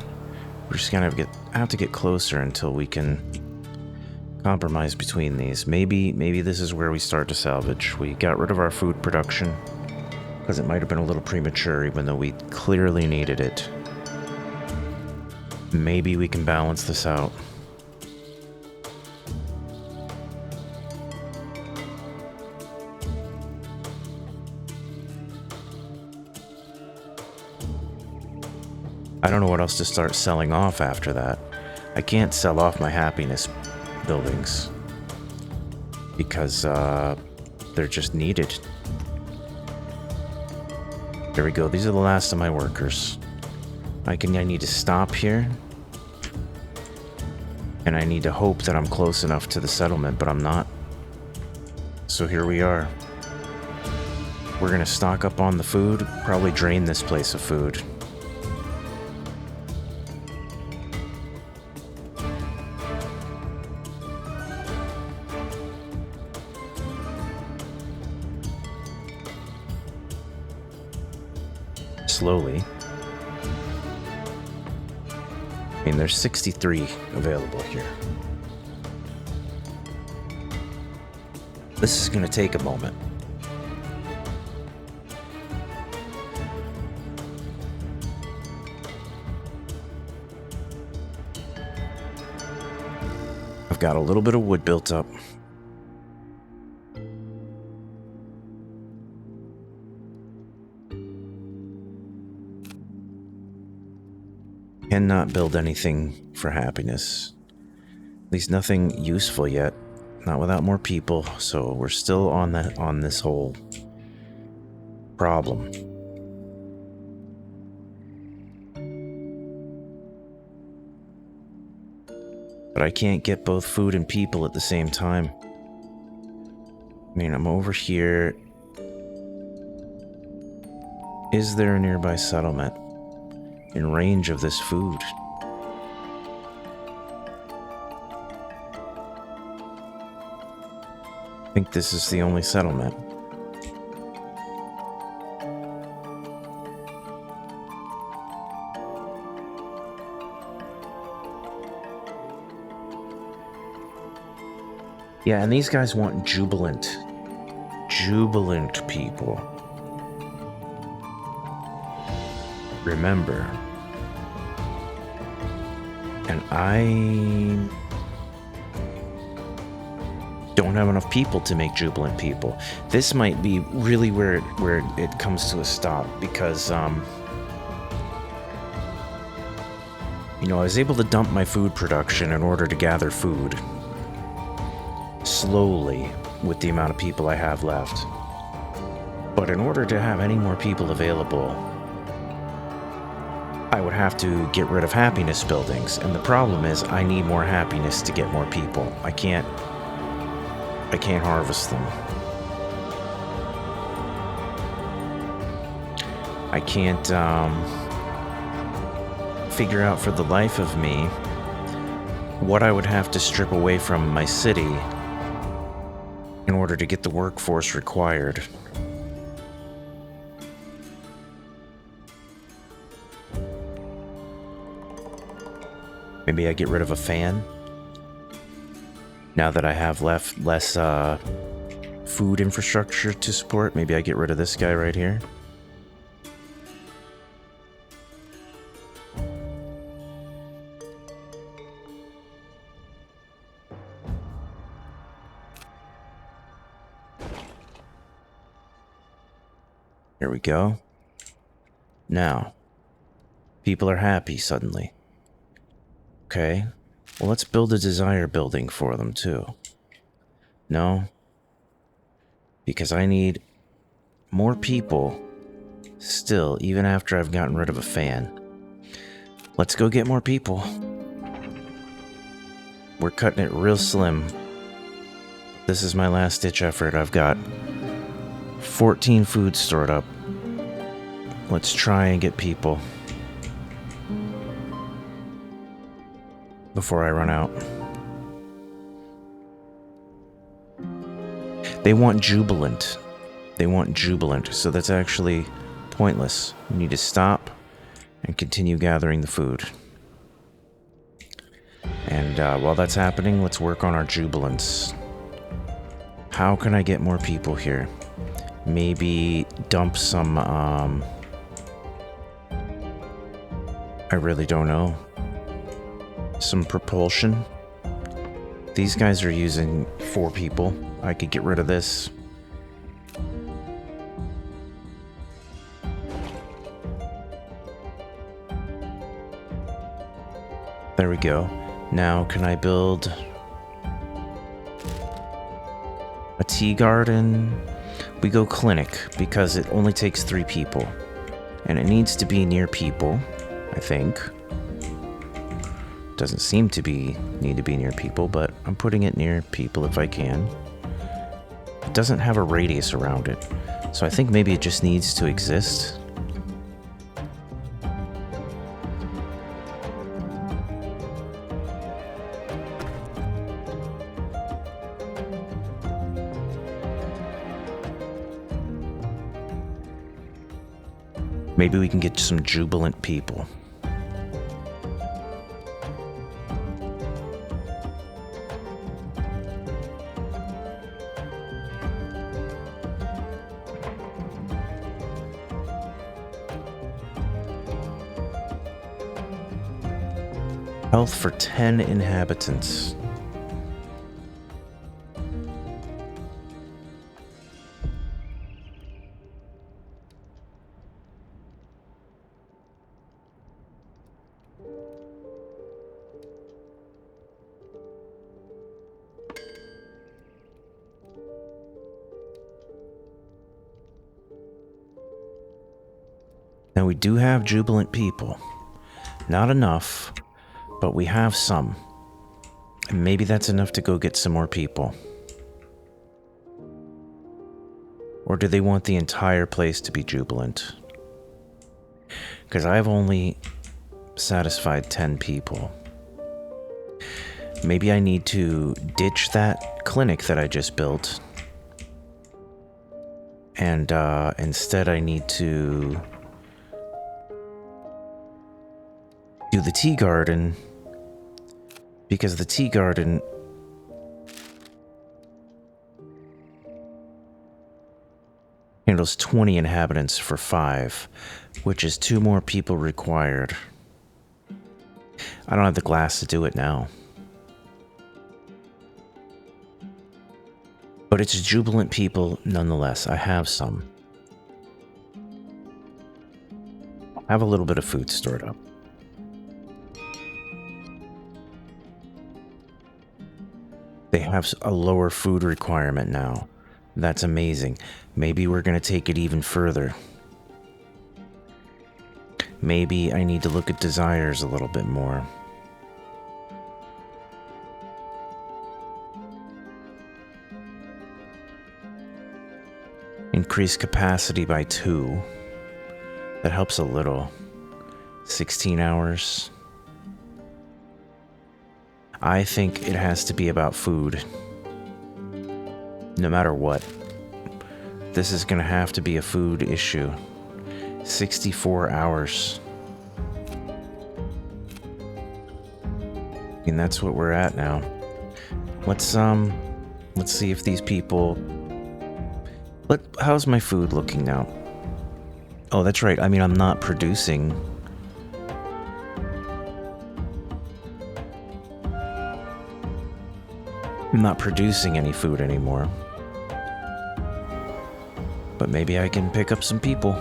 Speaker 1: We're just gonna have to get closer until we can compromise between these. Maybe this is where we start to salvage. We got rid of our food production because it might have been a little premature, even though we clearly needed it. Maybe we can balance this out. I don't know what else to start selling off after that. I can't sell off my happiness buildings because they're just needed. There we go. These are the last of my workers. I need to stop here. And I need to hope that I'm close enough to the settlement, but I'm not. So here we are. We're gonna stock up on the food, probably drain this place of food. Slowly. I mean, there's 63 available here. This is going to take a moment. I've got a little bit of wood built up. Cannot build anything for happiness. At least nothing useful yet. Not without more people, so we're still on this whole problem. But I can't get both food and people at the same time. I mean, I'm over here. Is there a nearby settlement in range of this food? I think this is the only settlement. Yeah, and these guys want jubilant people. Remember. And I don't have enough people to make jubilant people. This might be really where it comes to a stop, because you know, I was able to dump my food production in order to gather food slowly with the amount of people I have left. But in order to have any more people available, I would have to get rid of happiness buildings, and the problem is I need more happiness to get more people. I can't harvest them. I can't figure out for the life of me what I would have to strip away from my city in order to get the workforce required. Maybe I get rid of a fan. Now that I have less food infrastructure to support, maybe I get rid of this guy right here. Here we go. Now, people are happy suddenly. Okay, well, let's build a desire building for them too. No, because I need more people still, even after I've gotten rid of a fan. Let's go get more people. We're cutting it real slim. This is my last ditch effort. I've got 14 food stored up. Let's try and get people before I run out. They want jubilant. They want jubilant, so that's actually pointless. We need to stop and continue gathering the food. And while that's happening, let's work on our jubilance. How can I get more people here? Maybe dump some, I really don't know. Some propulsion. These guys are using 4 people. I could get rid of this. There we go. Now, can I build a tea garden? We go clinic because it only takes 3 people. And it needs to be near people, I think. Doesn't seem to need to be near people, but I'm putting it near people if I can. It doesn't have a radius around it, so I think maybe it just needs to exist. Maybe we can get some jubilant people. Health for 10 inhabitants. Now we do have jubilant people. Not enough, but we have some. And maybe that's enough to go get some more people. Or do they want the entire place to be jubilant? Because I've only satisfied 10 people. Maybe I need to ditch that clinic that I just built. And instead I need to do the tea garden, because the tea garden handles 20 inhabitants for 5, which is 2 more people required. I don't have the glass to do it now. But it's jubilant people nonetheless. I have some. I have a little bit of food stored up. They have a lower food requirement now. That's amazing. Maybe we're going to take it even further. Maybe I need to look at desires a little bit more. Increase capacity by 2. That helps a little. 16 hours. I think it has to be about food. No matter what. This is gonna have to be a food issue. 64 hours. And that's what we're at now. Let's see if these people... How's my food looking now? Oh, that's right. I mean, I'm not producing... I'm not producing any food anymore. But maybe I can pick up some people.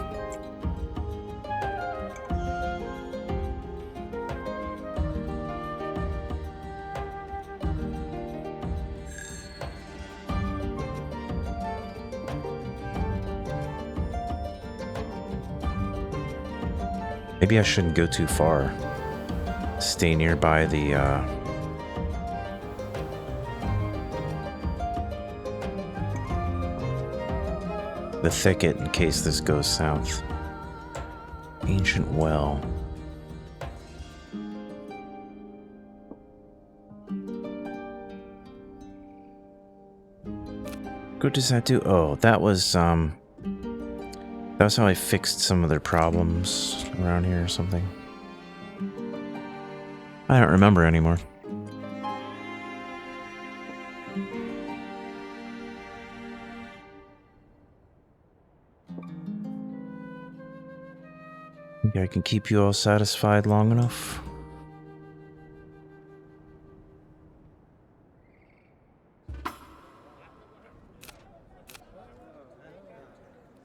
Speaker 1: Maybe I shouldn't go too far. Stay nearby the thicket in case this goes south. Ancient well. What does that do? Oh, that was how I fixed some of their problems around here or something. I don't remember anymore. Think I can keep you all satisfied long enough?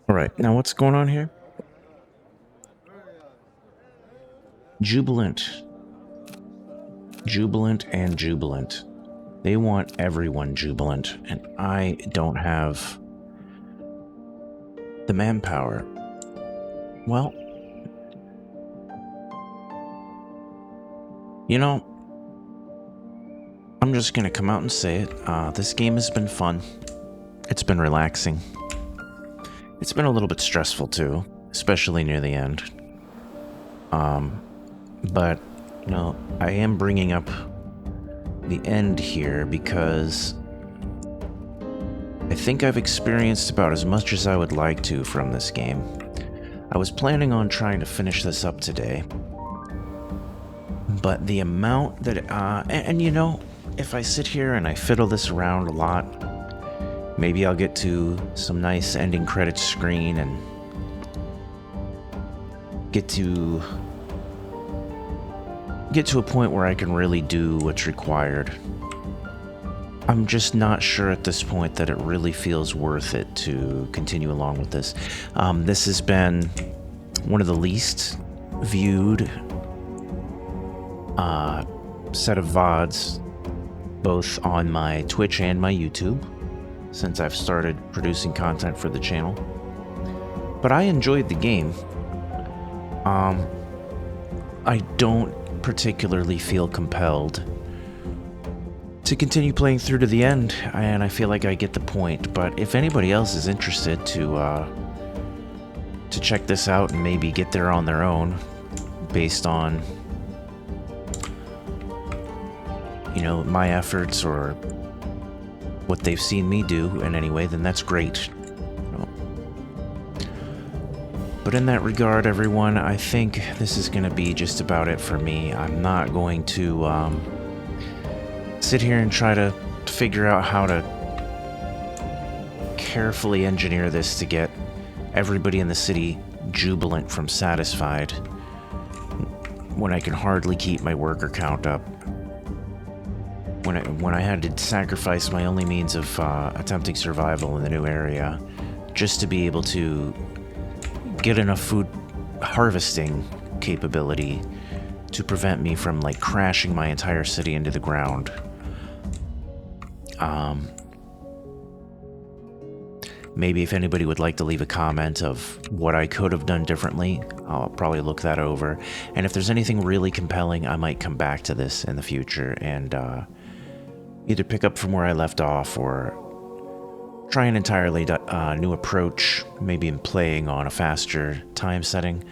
Speaker 1: Alright, now what's going on here? Jubilant. Jubilant and jubilant. They want everyone jubilant, and I don't have the manpower. Well, you know, I'm just gonna come out and say it. This game has been fun. It's been relaxing. It's been a little bit stressful too, especially near the end. But, you know, I am bringing up the end here because I think I've experienced about as much as I would like to from this game. I was planning on trying to finish this up today, but the amount that, and you know, if I sit here and I fiddle this around a lot, maybe I'll get to some nice ending credits screen and get to a point where I can really do what's required. I'm just not sure at this point that it really feels worth it to continue along with this. This has been one of the least viewed set of VODs, both on my Twitch and my YouTube, since I've started producing content for the channel. But I enjoyed the game. I don't particularly feel compelled to continue playing through to the end, and I feel like I get the point. But if anybody else is interested to check this out and maybe get there on their own based on, you know, my efforts or what they've seen me do in any way, then that's great. But in that regard, everyone, I think this is going to be just about it for me. I'm not going to sit here and try to figure out how to carefully engineer this to get everybody in the city jubilant from satisfied when I can hardly keep my worker count up. When I had to sacrifice my only means of attempting survival in the new area just to be able to get enough food harvesting capability to prevent me from, like, crashing my entire city into the ground. Maybe if anybody would like to leave a comment of what I could have done differently, I'll probably look that over. And if there's anything really compelling, I might come back to this in the future and either pick up from where I left off or try an entirely new approach, maybe in playing on a faster time setting.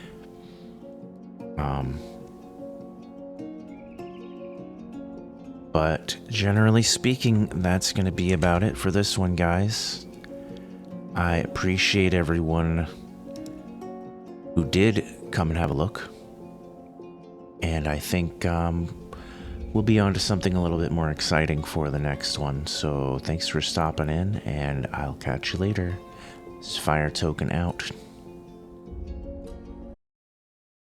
Speaker 1: But generally speaking, that's going to be about it for this one, guys. I appreciate everyone who did come and have a look. And I think we'll be on to something a little bit more exciting for the next one. So thanks for stopping in, and I'll catch you later. This is Fire Token out.